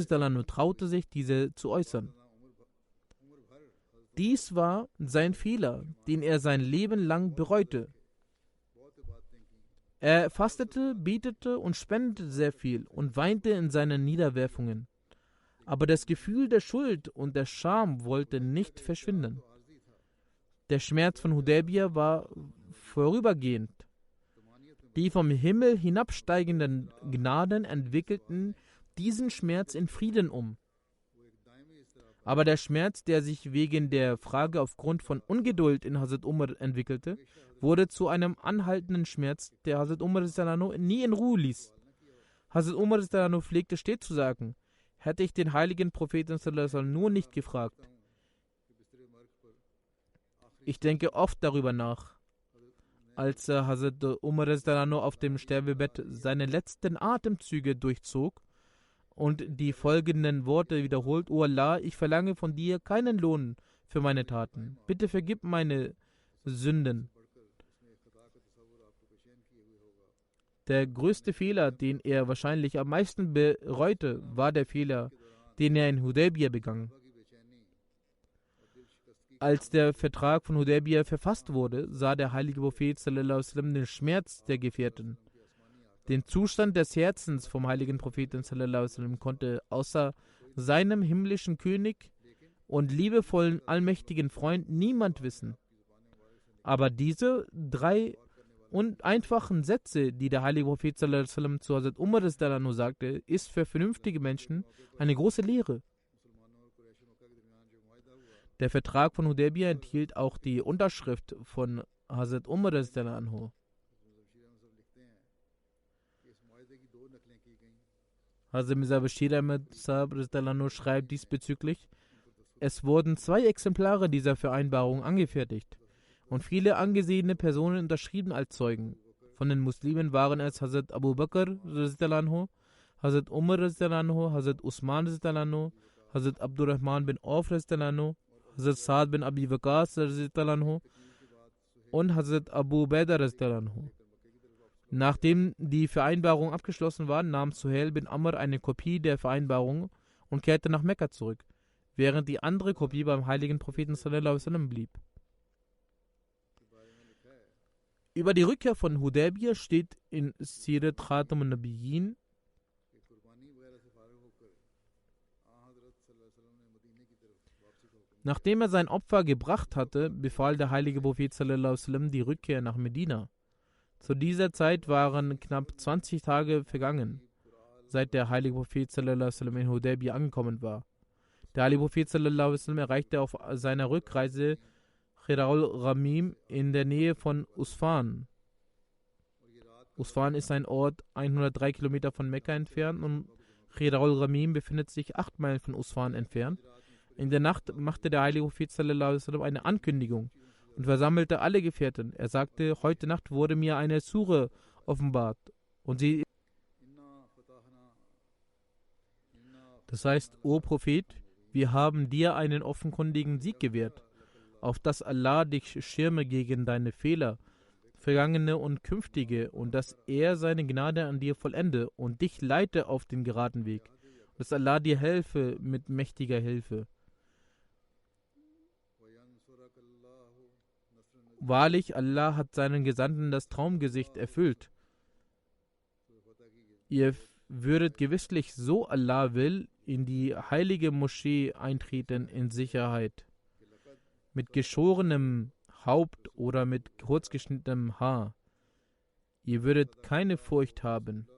traute sich, diese zu äußern. Dies war sein Fehler, den er sein Leben lang bereute. Er fastete, betete und spendete sehr viel und weinte in seinen Niederwerfungen. Aber das Gefühl der Schuld und der Scham wollte nicht verschwinden. Der Schmerz von Hudaybiyah war vorübergehend. Die vom Himmel hinabsteigenden Gnaden entwickelten diesen Schmerz in Frieden um. Aber der Schmerz, der sich wegen der Frage aufgrund von Ungeduld in Hazrat Umar entwickelte, wurde zu einem anhaltenden Schmerz, der Hazrat Umar nie in Ruhe ließ. Hazrat Umar pflegte stets zu sagen: Hätte ich den heiligen Propheten nur nicht gefragt. Ich denke oft darüber nach. Als Hazrat Umar auf dem Sterbebett seine letzten Atemzüge durchzog und die folgenden Worte wiederholt: O Allah, ich verlange von dir keinen Lohn für meine Taten. Bitte vergib meine Sünden. Der größte Fehler, den er wahrscheinlich am meisten bereute, war der Fehler, den er in Hudaybiyah begangen. Als der Vertrag von Hudaybiyah verfasst wurde, sah der heilige Prophet den Schmerz der Gefährten. Den Zustand des Herzens vom heiligen Propheten konnte außer seinem himmlischen König und liebevollen, allmächtigen Freund niemand wissen. Aber diese drei und einfachen Sätze, die der heilige Prophet zu Hazrat Umar sagte, ist für vernünftige Menschen eine große Lehre. Der Vertrag von Hudaybiyah enthielt auch die Unterschrift von Hazrat Umar. Hazrat Mirza Bashir Ahmad Sahib schreibt diesbezüglich: Es wurden 2 Exemplare dieser Vereinbarung angefertigt und viele angesehene Personen unterschrieben als Zeugen. Von den Muslimen waren es Hazrat Abu Bakr, Hazrat Umar, Hazrat Usman, Hazrat Abdurrahman bin Auf, Hazrat Saad bin Abi Waqas und Hazrat Abu Ubaidah. Nachdem die Vereinbarung abgeschlossen war, nahm Suhail bin Amr eine Kopie der Vereinbarung und kehrte nach Mekka zurück, während die andere Kopie beim heiligen Propheten sallallahu alaihi wasallam blieb. Über die Rückkehr von Hudaybiyah steht in Sirat Khatam an-Nabiyyin: Nachdem er sein Opfer gebracht hatte, befahl der heilige Prophet sallallahu alaihi wasallam die Rückkehr nach Medina. Zu dieser Zeit waren knapp 20 Tage vergangen, seit der heilige Prophet sallallahu alaihi wasallam in Hudaybiyah angekommen war. Der heilige Prophet sallallahu alaihi wasallam erreichte auf seiner Rückreise Khir al-Ghamim in der Nähe von Usfan. Usfan ist ein Ort 103 Kilometer von Mekka entfernt und Khir al-Ghamim befindet sich 8 Meilen von Usfan entfernt. In der Nacht machte der heilige Prophet sallallahu alaihi wasallam eine Ankündigung und versammelte alle Gefährten. Er sagte: Heute Nacht wurde mir eine Sure offenbart und sie. Das heißt: O Prophet, wir haben dir einen offenkundigen Sieg gewährt, auf dass Allah dich schirme gegen deine Fehler, vergangene und künftige, und dass er seine Gnade an dir vollende und dich leite auf den geraden Weg, und dass Allah dir helfe mit mächtiger Hilfe. Wahrlich, Allah hat seinen Gesandten das Traumgesicht erfüllt. Ihr würdet gewisslich, so Allah will, in die heilige Moschee eintreten in Sicherheit, mit geschorenem Haupt oder mit kurzgeschnittenem Haar. Ihr würdet keine Furcht haben.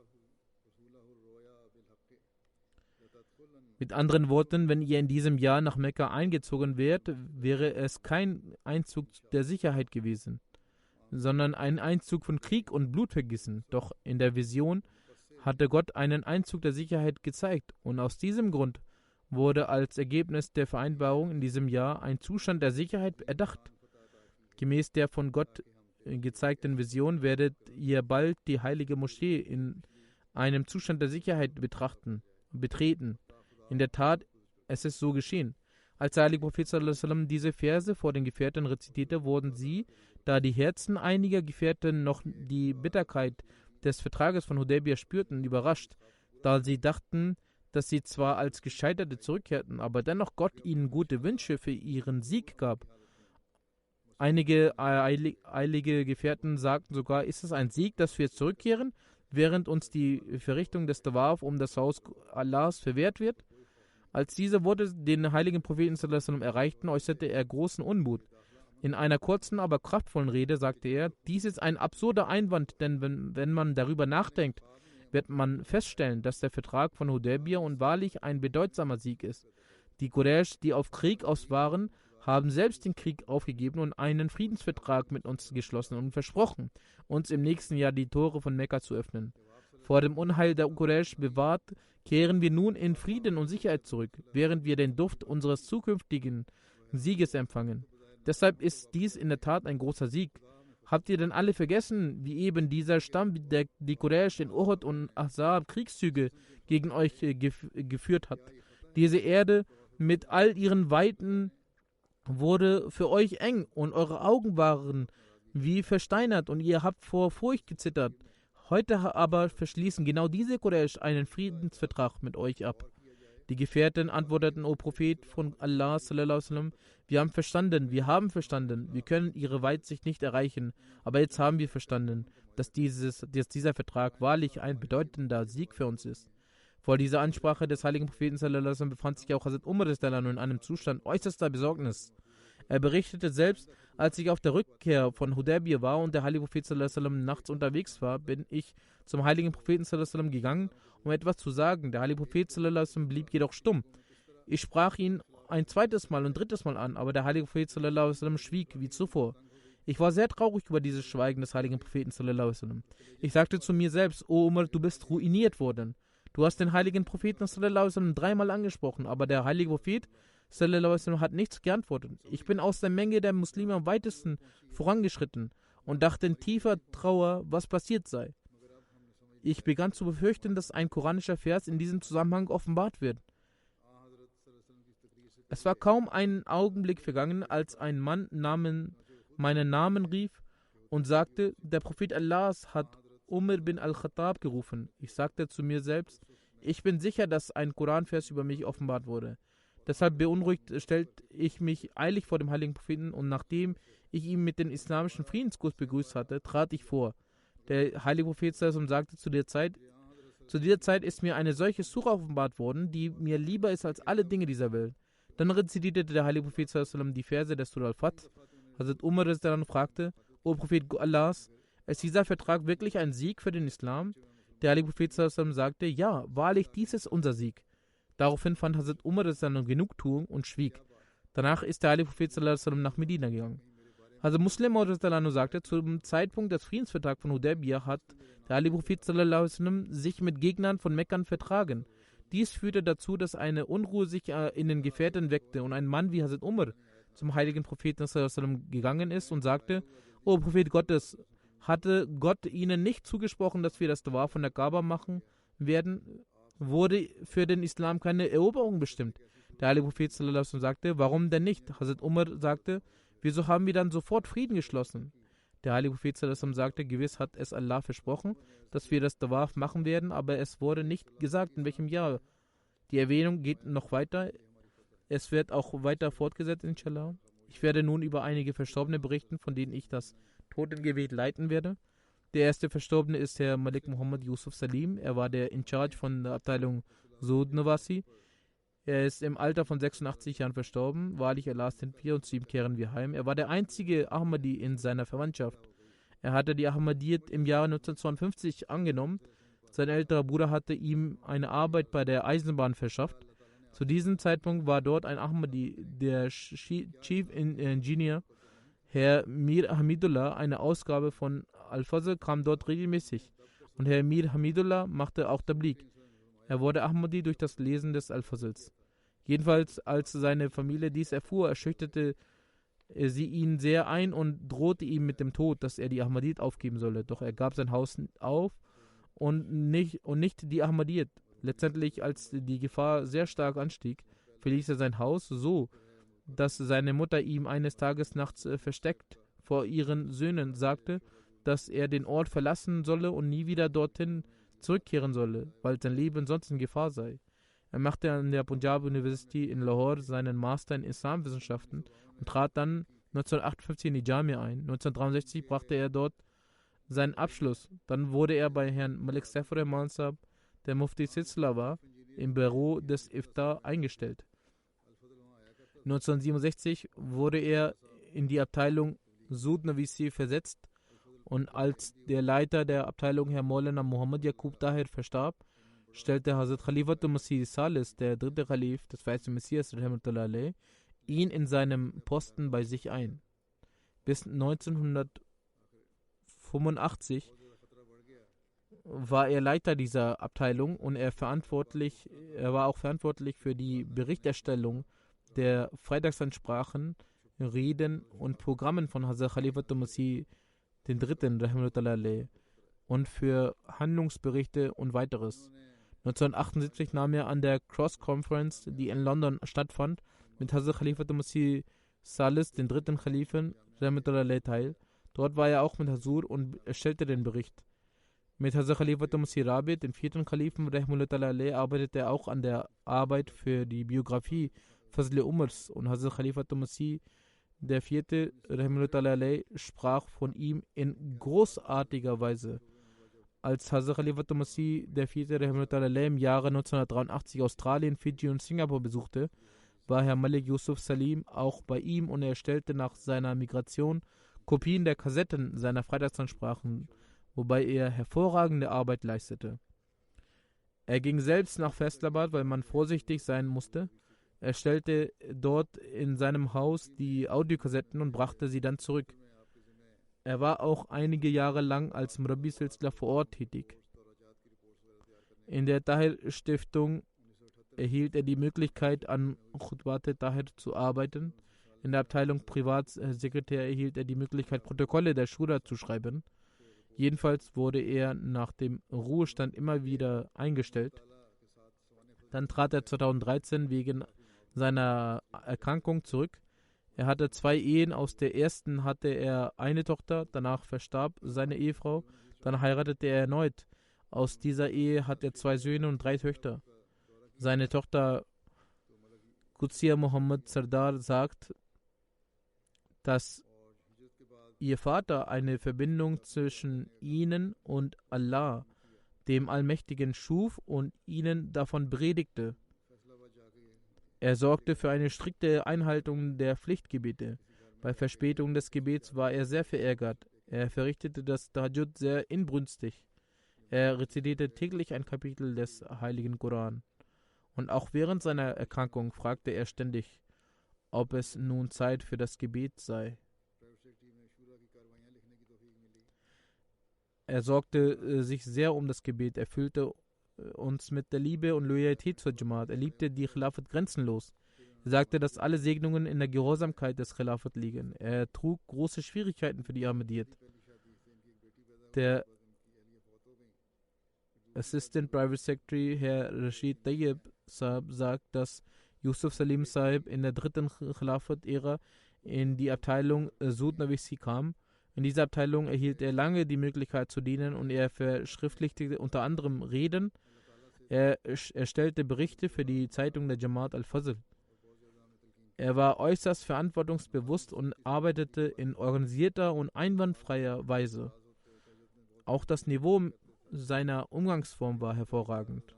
Mit anderen Worten, wenn ihr in diesem Jahr nach Mekka eingezogen wärt, wäre es kein Einzug der Sicherheit gewesen, sondern ein Einzug von Krieg und Blutvergießen. Doch in der Vision hatte Gott einen Einzug der Sicherheit gezeigt, und aus diesem Grund wurde als Ergebnis der Vereinbarung in diesem Jahr ein Zustand der Sicherheit erdacht. Gemäß der von Gott gezeigten Vision werdet ihr bald die heilige Moschee in einem Zustand der Sicherheit betreten. In der Tat, es ist so geschehen. Als der heilige Prophet sallallahu alaihi wasallam diese Verse vor den Gefährten rezitierte, wurden sie, da die Herzen einiger Gefährten noch die Bitterkeit des Vertrages von Hudaybiyah spürten, überrascht, da sie dachten, dass sie zwar als Gescheiterte zurückkehrten, aber dennoch Gott ihnen gute Wünsche für ihren Sieg gab. Einige eilige Gefährten sagten sogar: Ist es ein Sieg, dass wir zurückkehren, während uns die Verrichtung des Tawaf um das Haus Allahs verwehrt wird? Als diese Worte den heiligen Propheten sallallahu alaihi wasallam erreichten, äußerte er großen Unmut. In einer kurzen, aber kraftvollen Rede sagte er: Dies ist ein absurder Einwand, denn wenn man darüber nachdenkt, wird man feststellen, dass der Vertrag von Hudaybiyah und wahrlich ein bedeutsamer Sieg ist. Die Quraysh, die auf Krieg aus waren, haben selbst den Krieg aufgegeben und einen Friedensvertrag mit uns geschlossen und versprochen, uns im nächsten Jahr die Tore von Mekka zu öffnen. Vor dem Unheil der Quraysh bewahrt, kehren wir nun in Frieden und Sicherheit zurück, während wir den Duft unseres zukünftigen Sieges empfangen. Deshalb ist dies in der Tat ein großer Sieg. Habt ihr denn alle vergessen, wie eben dieser Stamm, die Quraysh in Uhud und Ahzab Kriegszüge gegen euch geführt hat? Diese Erde mit all ihren Weiten wurde für euch eng und eure Augen waren wie versteinert und ihr habt vor Furcht gezittert. Heute aber verschließen genau diese Quraysh einen Friedensvertrag mit euch ab. Die Gefährten antworteten: O Prophet von Allah sallallahu alaihi wasallam, wir haben verstanden, wir können ihre Weitsicht nicht erreichen, aber jetzt haben wir verstanden, dass dieser Vertrag wahrlich ein bedeutender Sieg für uns ist. Vor dieser Ansprache des heiligen Propheten sallallahu alaihi wasallam befand sich auch Hazrat Umar in einem Zustand äußerster Besorgnis. Er berichtete selbst: Als ich auf der Rückkehr von Hudaybiyah war und der heilige Prophet sallallahu alaihi wasallam nachts unterwegs war, bin ich zum heiligen Propheten sallallahu alaihi wasallam gegangen, um etwas zu sagen. Der heilige Prophet sallallahu alaihi wasallam blieb jedoch stumm. Ich sprach ihn ein zweites Mal und drittes Mal an, aber der heilige Prophet sallallahu alaihi wasallam schwieg wie zuvor. Ich war sehr traurig über dieses Schweigen des heiligen Propheten sallallahu alaihi wasallam. Ich sagte zu mir selbst: O Umar, du bist ruiniert worden. Du hast den heiligen Propheten sallallahu alaihi wasallam dreimal angesprochen, aber der heilige Prophet sallallahu alaihi wasallam hat nichts geantwortet. Ich bin aus der Menge der Muslime am weitesten vorangeschritten und dachte in tiefer Trauer, was passiert sei. Ich begann zu befürchten, dass ein koranischer Vers in diesem Zusammenhang offenbart wird. Es war kaum ein Augenblick vergangen, als ein Mann meinen Namen rief und sagte, der Prophet Allahs hat Umar bin al-Khattab gerufen. Ich sagte zu mir selbst, ich bin sicher, dass ein Koranvers über mich offenbart wurde. Deshalb beunruhigt stellte ich mich eilig vor dem heiligen Propheten und nachdem ich ihn mit dem islamischen Friedensgruß begrüßt hatte, trat ich vor. Der heilige Prophet sagte zu dieser Zeit ist mir eine solche Sura offenbart worden, die mir lieber ist als alle Dinge dieser Welt. Dann rezitierte der heilige Prophet die Verse der Surah Al-Fath. Hazrat Umar fragte, O Prophet Allahs, ist dieser Vertrag wirklich ein Sieg für den Islam? Der heilige Prophet sagte, ja, wahrlich, dies ist unser Sieg. Daraufhin fand Hazrat Umar Genugtuung und schwieg. Danach ist der heilige Prophet nach Medina gegangen. Also Muslim sagte, zum Zeitpunkt des Friedensvertrags von Hudaybiyah hat der heilige Prophet sich mit Gegnern von Mekkan vertragen. Dies führte dazu, dass eine Unruhe sich in den Gefährten weckte und ein Mann wie Hazrat Umar zum heiligen Propheten gegangen ist und sagte, O Prophet Gottes, hatte Gott ihnen nicht zugesprochen, dass wir das Tawaf von der Kaaba machen werden? Wurde für den Islam keine Eroberung bestimmt? Der heilige Prophet sagte, warum denn nicht? Hazrat Umar sagte, wieso haben wir dann sofort Frieden geschlossen? Der heilige Prophet sagte, gewiss hat es Allah versprochen, dass wir das Tawaf machen werden, aber es wurde nicht gesagt, in welchem Jahr. Die Erwähnung geht noch weiter. Es wird auch weiter fortgesetzt, inshallah. Ich werde nun über einige Verstorbene berichten, von denen ich das Totengebet leiten werde. Der erste Verstorbene ist Herr Malik Muhammad Yusuf Salim. Er war der In-Charge von der Abteilung Sud Nawasi. Er ist im Alter von 86 Jahren verstorben. Wahrlich, Allah sind wir und zu ihm kehren wir heim. Er war der einzige Ahmadi in seiner Verwandtschaft. Er hatte die Ahmadiyyat im Jahre 1952 angenommen. Sein älterer Bruder hatte ihm eine Arbeit bei der Eisenbahn verschafft. Zu diesem Zeitpunkt war dort ein Ahmadi, der Chief Engineer, Herr Mir Hamidullah. Eine Ausgabe von Al-Fazl kam dort regelmäßig und Herr Mir Hamidullah machte auch Tabligh. Er wurde Ahmadi durch das Lesen des Al-Fazls. Jedenfalls, als seine Familie dies erfuhr, erschüchterte sie ihn sehr ein und drohte ihm mit dem Tod, dass er die Ahmadiyyat aufgeben solle. Doch er gab sein Haus auf und nicht die Ahmadiyyat. Letztendlich, als die Gefahr sehr stark anstieg, verließ er sein Haus so, dass seine Mutter ihm eines Tages nachts versteckt vor ihren Söhnen sagte, dass er den Ort verlassen solle und nie wieder dorthin zurückkehren solle, weil sein Leben sonst in Gefahr sei. Er machte an der Punjab University in Lahore seinen Master in Islamwissenschaften und trat dann 1958 in die Jamia ein. 1963 brachte er dort seinen Abschluss. Dann wurde er bei Herrn Malik Saifur Mansab, der Mufti Silsila war, im Büro des Iftar eingestellt. 1967 wurde er in die Abteilung Sud Nawasi versetzt und als der Leiter der Abteilung, Herr Maulana Muhammad Yaqub Tahir, verstarb, stellte Hazrat Khalifatul Masih Salis, der dritte Khalif des verheißten Messias, ihn in seinem Posten bei sich ein. Bis 1985 war er Leiter dieser Abteilung und er war auch verantwortlich für die Berichterstellung der Freitagsansprachen, Reden und Programmen von Hazrat Khalifatul Masih III. Und für Handlungsberichte und weiteres. 1978 nahm er an der Cross Conference, die in London stattfand, mit Hazrat Khalifatul Masih Salis, den dritten Khalifen, teil. Dort war er auch mit Hazur und erstellte den Bericht. Mit Hazrat Khalifatul Masih Rabi, den vierten Khalifen, arbeitete er auch an der Arbeit für die Biografie Fazl Umars und Hazrat Khalifatul Masih der vierte sprach von ihm in großartiger Weise. Als Hazrat Khalifatul Masih der vierte im Jahre 1983 Australien, Fiji und Singapur besuchte, war Herr Malik Yusuf Salim auch bei ihm und er erstellte nach seiner Migration Kopien der Kassetten seiner Freitagsansprachen, wobei er hervorragende Arbeit leistete. Er ging selbst nach Faisalabad, weil man vorsichtig sein musste. Er stellte dort in seinem Haus die Audiokassetten und brachte sie dann zurück. Er war auch einige Jahre lang als Murabbi Silsila vor Ort tätig. In der Tahir-Stiftung erhielt er die Möglichkeit, an Khutbat Tahir zu arbeiten. In der Abteilung Privatsekretär erhielt er die Möglichkeit, Protokolle der Schura zu schreiben. Jedenfalls wurde er nach dem Ruhestand immer wieder eingestellt. Dann trat er 2013 wegen seiner Erkrankung zurück. Er hatte 2 Ehen. Aus der ersten hatte er eine Tochter, danach verstarb seine Ehefrau. Dann heiratete er erneut. Aus dieser Ehe hat er 2 Söhne und 3 Töchter. Seine Tochter Qudsiya Muhammad Sardar sagt, dass ihr Vater eine Verbindung zwischen ihnen und Allah, dem Allmächtigen, schuf und ihnen davon predigte. Er sorgte für eine strikte Einhaltung der Pflichtgebete. Bei Verspätung des Gebets war er sehr verärgert. Er verrichtete das Tahajjud sehr inbrünstig. Er rezitierte täglich ein Kapitel des Heiligen Koran. Und auch während seiner Erkrankung fragte er ständig, ob es nun Zeit für das Gebet sei. Er sorgte sich sehr um das Gebet. Er füllte uns mit der Liebe und Loyalität zur Jamaat. Er liebte die Khilafat grenzenlos. Er sagte, dass alle Segnungen in der Gehorsamkeit des Khilafat liegen. Er trug große Schwierigkeiten für die Ahmadiyyat. Der Assistant Private Secretary, Herr Rashid Tayyib Saab, sagt, dass Yusuf Salim Saib in der 3. Khilafat-Ära in die Abteilung Sud Navisi kam. In dieser Abteilung erhielt er lange die Möglichkeit zu dienen und er verschriftlichte unter anderem Reden. Er erstellte Berichte für die Zeitung der Jamaat al-Fazl. Er war äußerst verantwortungsbewusst und arbeitete in organisierter und einwandfreier Weise. Auch das Niveau seiner Umgangsform war hervorragend.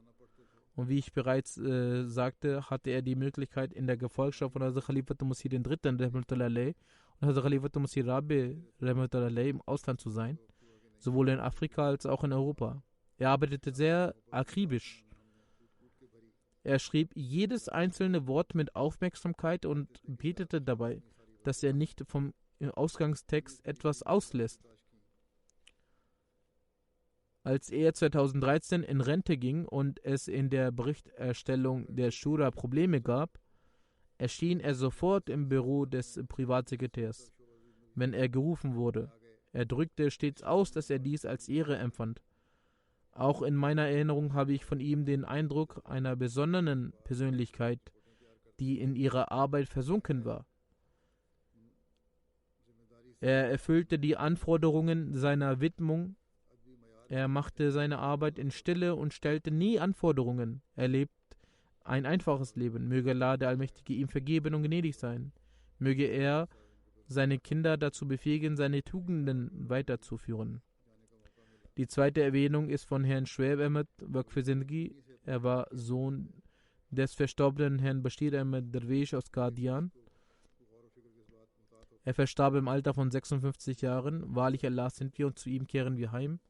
Und wie ich bereits sagte, hatte er die Möglichkeit, in der Gefolgschaft von Hazrat Khalifat Masih III. Und Hazrat Khalifat Masih Rabi im Ausland zu sein, sowohl in Afrika als auch in Europa. Er arbeitete sehr akribisch. Er schrieb jedes einzelne Wort mit Aufmerksamkeit und betete dabei, dass er nicht vom Ausgangstext etwas auslässt. Als er 2013 in Rente ging und es in der Berichterstellung der Shura Probleme gab, erschien er sofort im Büro des Privatsekretärs, wenn er gerufen wurde. Er drückte stets aus, dass er dies als Ehre empfand. Auch in meiner Erinnerung habe ich von ihm den Eindruck einer besonderen Persönlichkeit, die in ihrer Arbeit versunken war. Er erfüllte die Anforderungen seiner Widmung. Er machte seine Arbeit in Stille und stellte nie Anforderungen. Er lebt ein einfaches Leben. Möge Allah, der Allmächtige, ihm vergeben und gnädig sein. Möge er seine Kinder dazu befähigen, seine Tugenden weiterzuführen. Die zweite Erwähnung ist von Herrn Shoaib Ahmed Waqf Zindagi. Er war Sohn des verstorbenen Herrn Bashir Ahmed Darwish aus Qadian. Er verstarb im Alter von 56 Jahren. Wahrlich Allah sind wir und zu ihm kehren wir heim.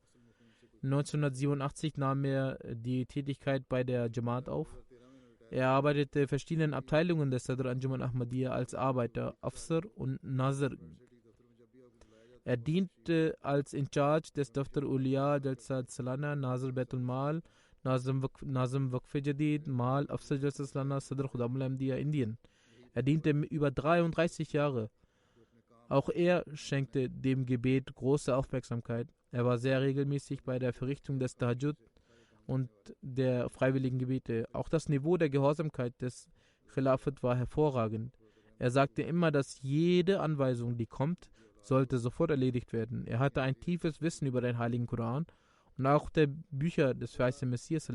1987 nahm er die Tätigkeit bei der Jamaat auf. Er arbeitete in verschiedenen Abteilungen des Sadr Anjuman Ahmadiyya als Arbeiter, Afsar und Nazir. Er diente als Incharge des Daftar Uliya Jalsat Salana, Nazir Baitul Mal, Nazim Waqf Jadid, Mal, Afsar Jalsat Salana, Sadr Khudam al-Ahmadiyya, Indien. Er diente über 33 Jahre. Auch er schenkte dem Gebet große Aufmerksamkeit. Er war sehr regelmäßig bei der Verrichtung des Tahajjud und der freiwilligen Gebete. Auch das Niveau der Gehorsamkeit des Khilafat war hervorragend. Er sagte immer, dass jede Anweisung, die kommt, sollte sofort erledigt werden. Er hatte ein tiefes Wissen über den Heiligen Koran und auch der Bücher des verheißenen Messias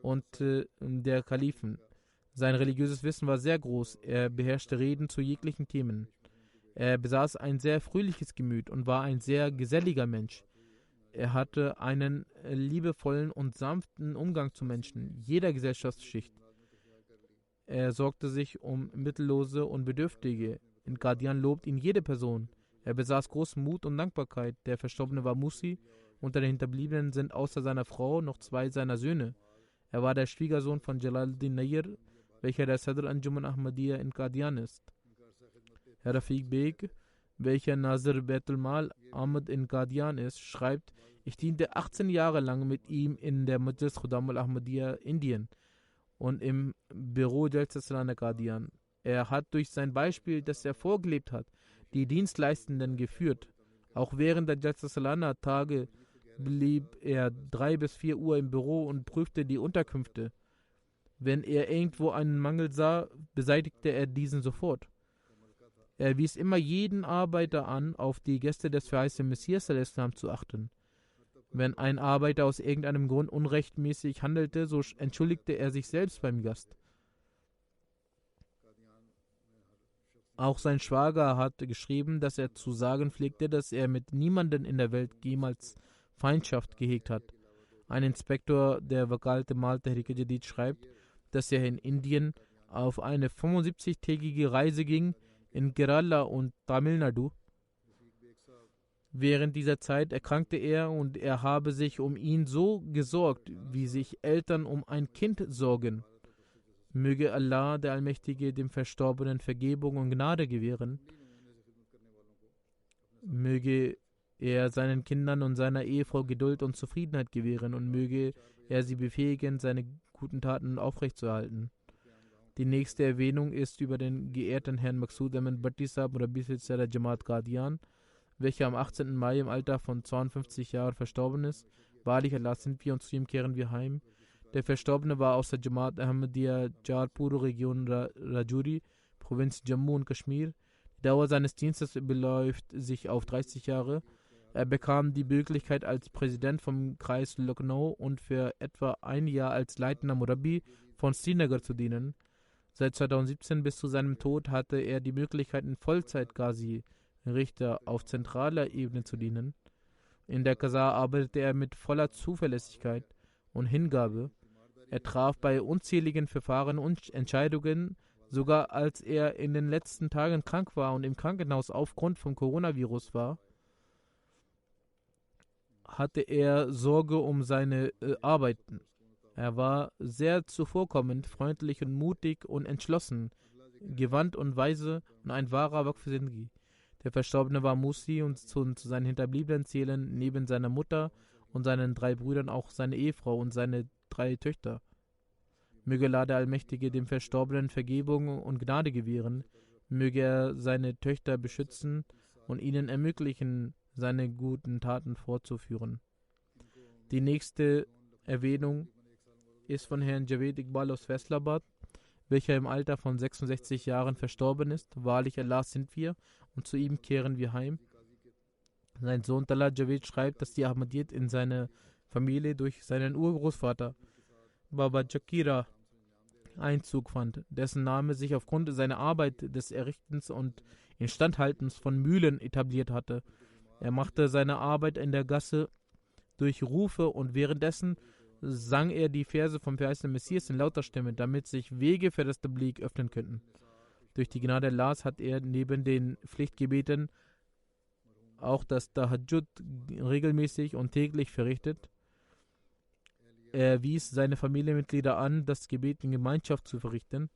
und der Kalifen. Sein religiöses Wissen war sehr groß. Er beherrschte Reden zu jeglichen Themen. Er besaß ein sehr fröhliches Gemüt und war ein sehr geselliger Mensch. Er hatte einen liebevollen und sanften Umgang zu Menschen, jeder Gesellschaftsschicht. Er sorgte sich um Mittellose und Bedürftige. In Qadian lobt ihn jede Person. Er besaß großen Mut und Dankbarkeit. Der Verstorbene war Musi. Unter den Hinterbliebenen sind außer seiner Frau noch 2 seiner Söhne. Er war der Schwiegersohn von Jalaluddin Nayyar, welcher der Sadr Anjuman Ahmadiyya in Qadian ist. Herr Rafiq Beg welcher Nazir Baitul Mal Ahmad in Qadian ist, schreibt, ich diente 18 Jahre lang mit ihm in der Majlis Khudam al-Ahmadiyya Indien und im Büro Jalsa Qadian. Er hat durch sein Beispiel, das er vorgelebt hat, die Dienstleistenden geführt. Auch während der Jalsa Tage blieb er 3 bis 4 Uhr im Büro und prüfte die Unterkünfte. Wenn er irgendwo einen Mangel sah, beseitigte er diesen sofort. Er wies immer jeden Arbeiter an, auf die Gäste des verheißenen Messias al-Islam zu achten. Wenn ein Arbeiter aus irgendeinem Grund unrechtmäßig handelte, so entschuldigte er sich selbst beim Gast. Auch sein Schwager hat geschrieben, dass er zu sagen pflegte, dass er mit niemandem in der Welt jemals Feindschaft gehegt hat. Ein Inspektor der Wakalat Mal Tehrik-e Jadid schreibt, dass er in Indien auf eine 75-tägige Reise ging in Kerala und Tamil Nadu. Während dieser Zeit erkrankte er und er habe sich um ihn so gesorgt, wie sich Eltern um ein Kind sorgen. Möge Allah, der Allmächtige, dem Verstorbenen Vergebung und Gnade gewähren. Möge er seinen Kindern und seiner Ehefrau Geduld und Zufriedenheit gewähren und möge er sie befähigen, seine guten Taten aufrechtzuerhalten. Die nächste Erwähnung ist über den geehrten Herrn Maqsood Ahmed Bhatti Sahib Murabbi Silsila Jamaat Qadian, welcher am 18. Mai im Alter von 52 Jahren verstorben ist. Wahrlich, Allah sind wir und zu ihm kehren wir heim. Der Verstorbene war aus der Jamaat Ahmadiyya Jarpur Region Rajuri, Provinz Jammu und Kaschmir. Die Dauer seines Dienstes beläuft sich auf 30 Jahre. Er bekam die Möglichkeit, als Präsident vom Kreis Lucknow und für etwa ein Jahr als leitender Murabbi von Srinagar zu dienen. Seit 2017 bis zu seinem Tod hatte er die Möglichkeit, in Vollzeit-Ghazi Richter auf zentraler Ebene zu dienen. In der Qaza arbeitete er mit voller Zuverlässigkeit und Hingabe. Er traf bei unzähligen Verfahren und Entscheidungen, sogar als er in den letzten Tagen krank war und im Krankenhaus aufgrund vom Coronavirus war, hatte er Sorge um seine Arbeiten. Er war sehr zuvorkommend, freundlich und mutig und entschlossen, gewandt und weise und ein wahrer Waqf Zindagi. Der Verstorbene war Musi und zu seinen Hinterbliebenen zählen neben seiner Mutter und seinen 3 Brüdern auch seine Ehefrau und seine 3 Töchter. Möge Allah der Allmächtige dem Verstorbenen Vergebung und Gnade gewähren, möge er seine Töchter beschützen und ihnen ermöglichen, seine guten Taten fortzuführen. Die nächste Erwähnung ist von Herrn Javed Iqbal aus Faisalabad, welcher im Alter von 66 Jahren verstorben ist. Wahrlich, Allah sind wir und zu ihm kehren wir heim. Sein Sohn Talat Javed schreibt, dass die Ahmadiyyat in seine Familie durch seinen Urgroßvater Baba Jakira Einzug fand, dessen Name sich aufgrund seiner Arbeit des Errichtens und Instandhaltens von Mühlen etabliert hatte. Er machte seine Arbeit in der Gasse durch Rufe und währenddessen sang er die Verse vom verheißenen Messias in lauter Stimme, damit sich Wege für das Tabligh öffnen könnten. Durch die Gnade Allahs hat er neben den Pflichtgebeten auch das Tahajjud regelmäßig und täglich verrichtet. Er wies seine Familienmitglieder an, das Gebet in Gemeinschaft zu verrichten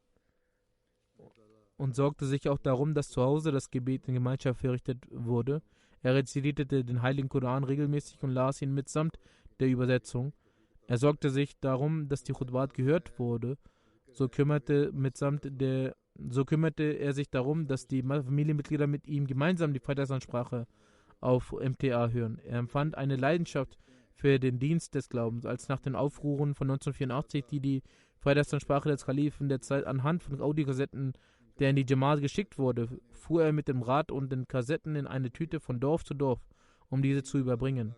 und sorgte sich auch darum, dass zu Hause das Gebet in Gemeinschaft verrichtet wurde. Er rezitierte den Heiligen Koran regelmäßig und las ihn mitsamt der Übersetzung. Er sorgte sich darum, dass die Khutbat gehört wurde. So kümmerte er sich darum, dass die Familienmitglieder mit ihm gemeinsam die Freitagsansprache auf MTA hören. Er empfand eine Leidenschaft für den Dienst des Glaubens, als nach den Aufruhren von 1984, die Freitagsansprache des Kalifen der Zeit anhand von Audiokassetten, der in die Jamaat geschickt wurde, fuhr er mit dem Rad und den Kassetten in eine Tüte von Dorf zu Dorf, um diese zu überbringen.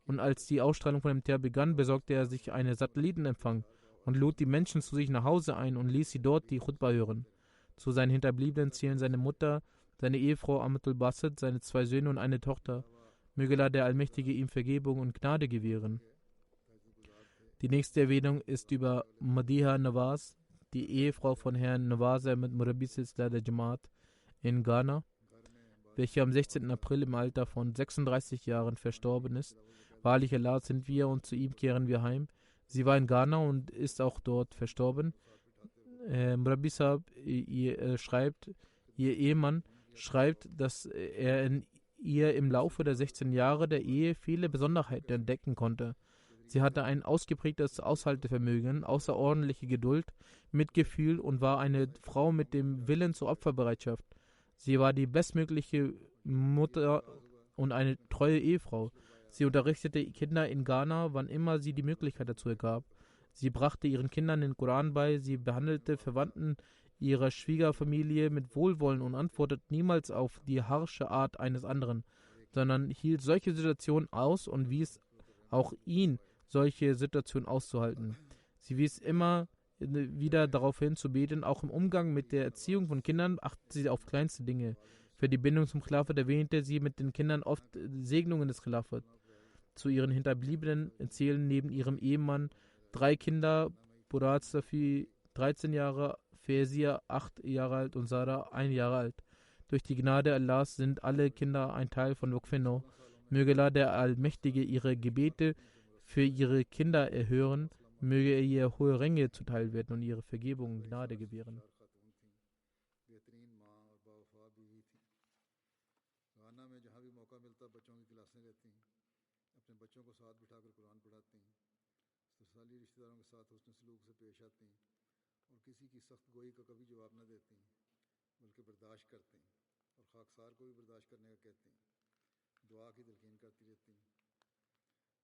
Und als die Ausstrahlung von MTA begann, besorgte er sich einen Satellitenempfang und lud die Menschen zu sich nach Hause ein und ließ sie dort die Khutbah hören. Zu seinen Hinterbliebenen zählen seine Mutter, seine Ehefrau Amatul Basit, seine 2 Söhne und eine Tochter. Möge Allah der Allmächtige ihm Vergebung und Gnade gewähren. Die nächste Erwähnung ist über Madiha Nawaz, die Ehefrau von Herrn Nawaz Ahmed Murabbi Silsila der Jamaat in Ghana, welche am 16. April im Alter von 36 Jahren verstorben ist. Wahrlich, Allah sind wir und zu ihm kehren wir heim. Sie war in Ghana und ist auch dort verstorben. Murabbi Sahib schreibt, ihr Ehemann schreibt, dass er in ihr im Laufe der 16 Jahre der Ehe viele Besonderheiten entdecken konnte. Sie hatte ein ausgeprägtes Aushaltevermögen, außerordentliche Geduld, Mitgefühl und war eine Frau mit dem Willen zur Opferbereitschaft. Sie war die bestmögliche Mutter und eine treue Ehefrau. Sie unterrichtete Kinder in Ghana, wann immer sie die Möglichkeit dazu ergab. Sie brachte ihren Kindern den Koran bei, sie behandelte Verwandten ihrer Schwiegerfamilie mit Wohlwollen und antwortete niemals auf die harsche Art eines anderen, sondern hielt solche Situationen aus und wies auch ihn, solche Situationen auszuhalten. Sie wies immer wieder darauf hin, zu beten. Auch im Umgang mit der Erziehung von Kindern achtet sie auf kleinste Dinge. Für die Bindung zum Khilafat erwähnte sie mit den Kindern oft Segnungen des Khilafat. Zu ihren Hinterbliebenen zählen neben ihrem Ehemann 3 Kinder, Burat Safi 13 Jahre, Fezia 8 Jahre alt und Sarah 1 Jahre alt. Durch die Gnade Allahs sind alle Kinder ein Teil von Waqf-e-Nau. Möge Allah der Allmächtige ihre Gebete für ihre Kinder erhören, möge er ihr hohe Ränge zuteil werden und ihre Vergebung und Gnade gewähren.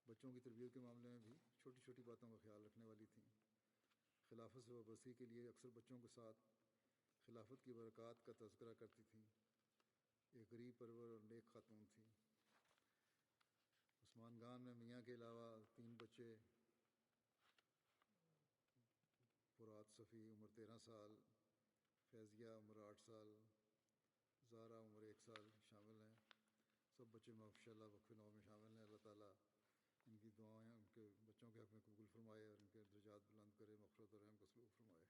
बच्चों की तरबियत के मामले में भी छोटी छोटी बातों का ख्याल रखने वाली थीं। खिलाफत से वाबस्ती के लिए अक्सर बच्चों के साथ खिलाफत की बरक़ात का तज़किरा करती थीं। एक गरीब परवर और नेक खातून थी। उस्मान खान में मियाँ के अलावा 3 बच्चे, फुरात सफ़ी उम्र 13 साल, फैज़िया उम्र 8 साल, ज़ारा उम्र 1 साल शामिल हैं। सब बच्चे माशाअल्लाह वक़फ़-ए-नौ में शामिल हैं। अल्लाह ताला इनकी दुआएं उनके बच्चों के हक़ में कबूल फरमाए और इनके दर्जात बुलंद करे, मग़फ़िरत और रहम का सलूक फरमाए।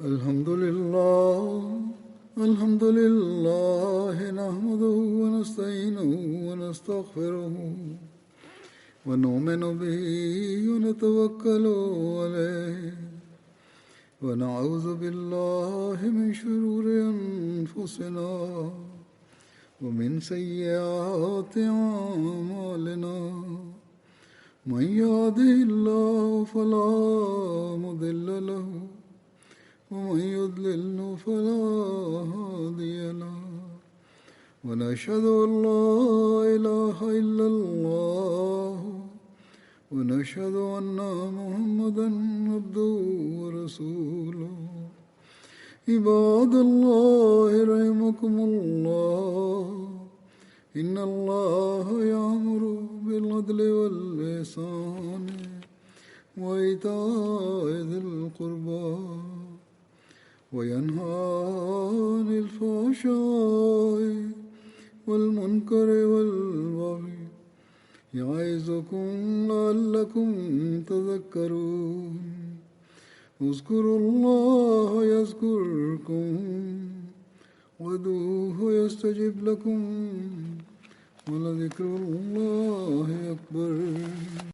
अल्हम्दुलिल्लाह नहमदुहु व नस्तईनुहु व नस्तग़फिरुहु व नु'मिनु बिही व नतवक्कलु अलैहि व नऊज़ु बिल्लाहि मिन शुरूरि अनफुसिना व मिन सय्यिआति अअमालिना मन यहदिहिल्लाहु फला मुदिल्ल लहु ومن يضلل فلا هادي له ونشهد أن لا إله إلا الله ونشهد أن محمدا عبده ورسوله عباد الله رحمكم الله إن الله يأمر بالعدل والإحسان وإيتاء ذي القربى وينهى عن الفحشاء والمنكر والبغي يعظكم لعلكم تذكرون اذكروا الله يذكركم وادعوه يستجب لكم ولذكر الله أكبر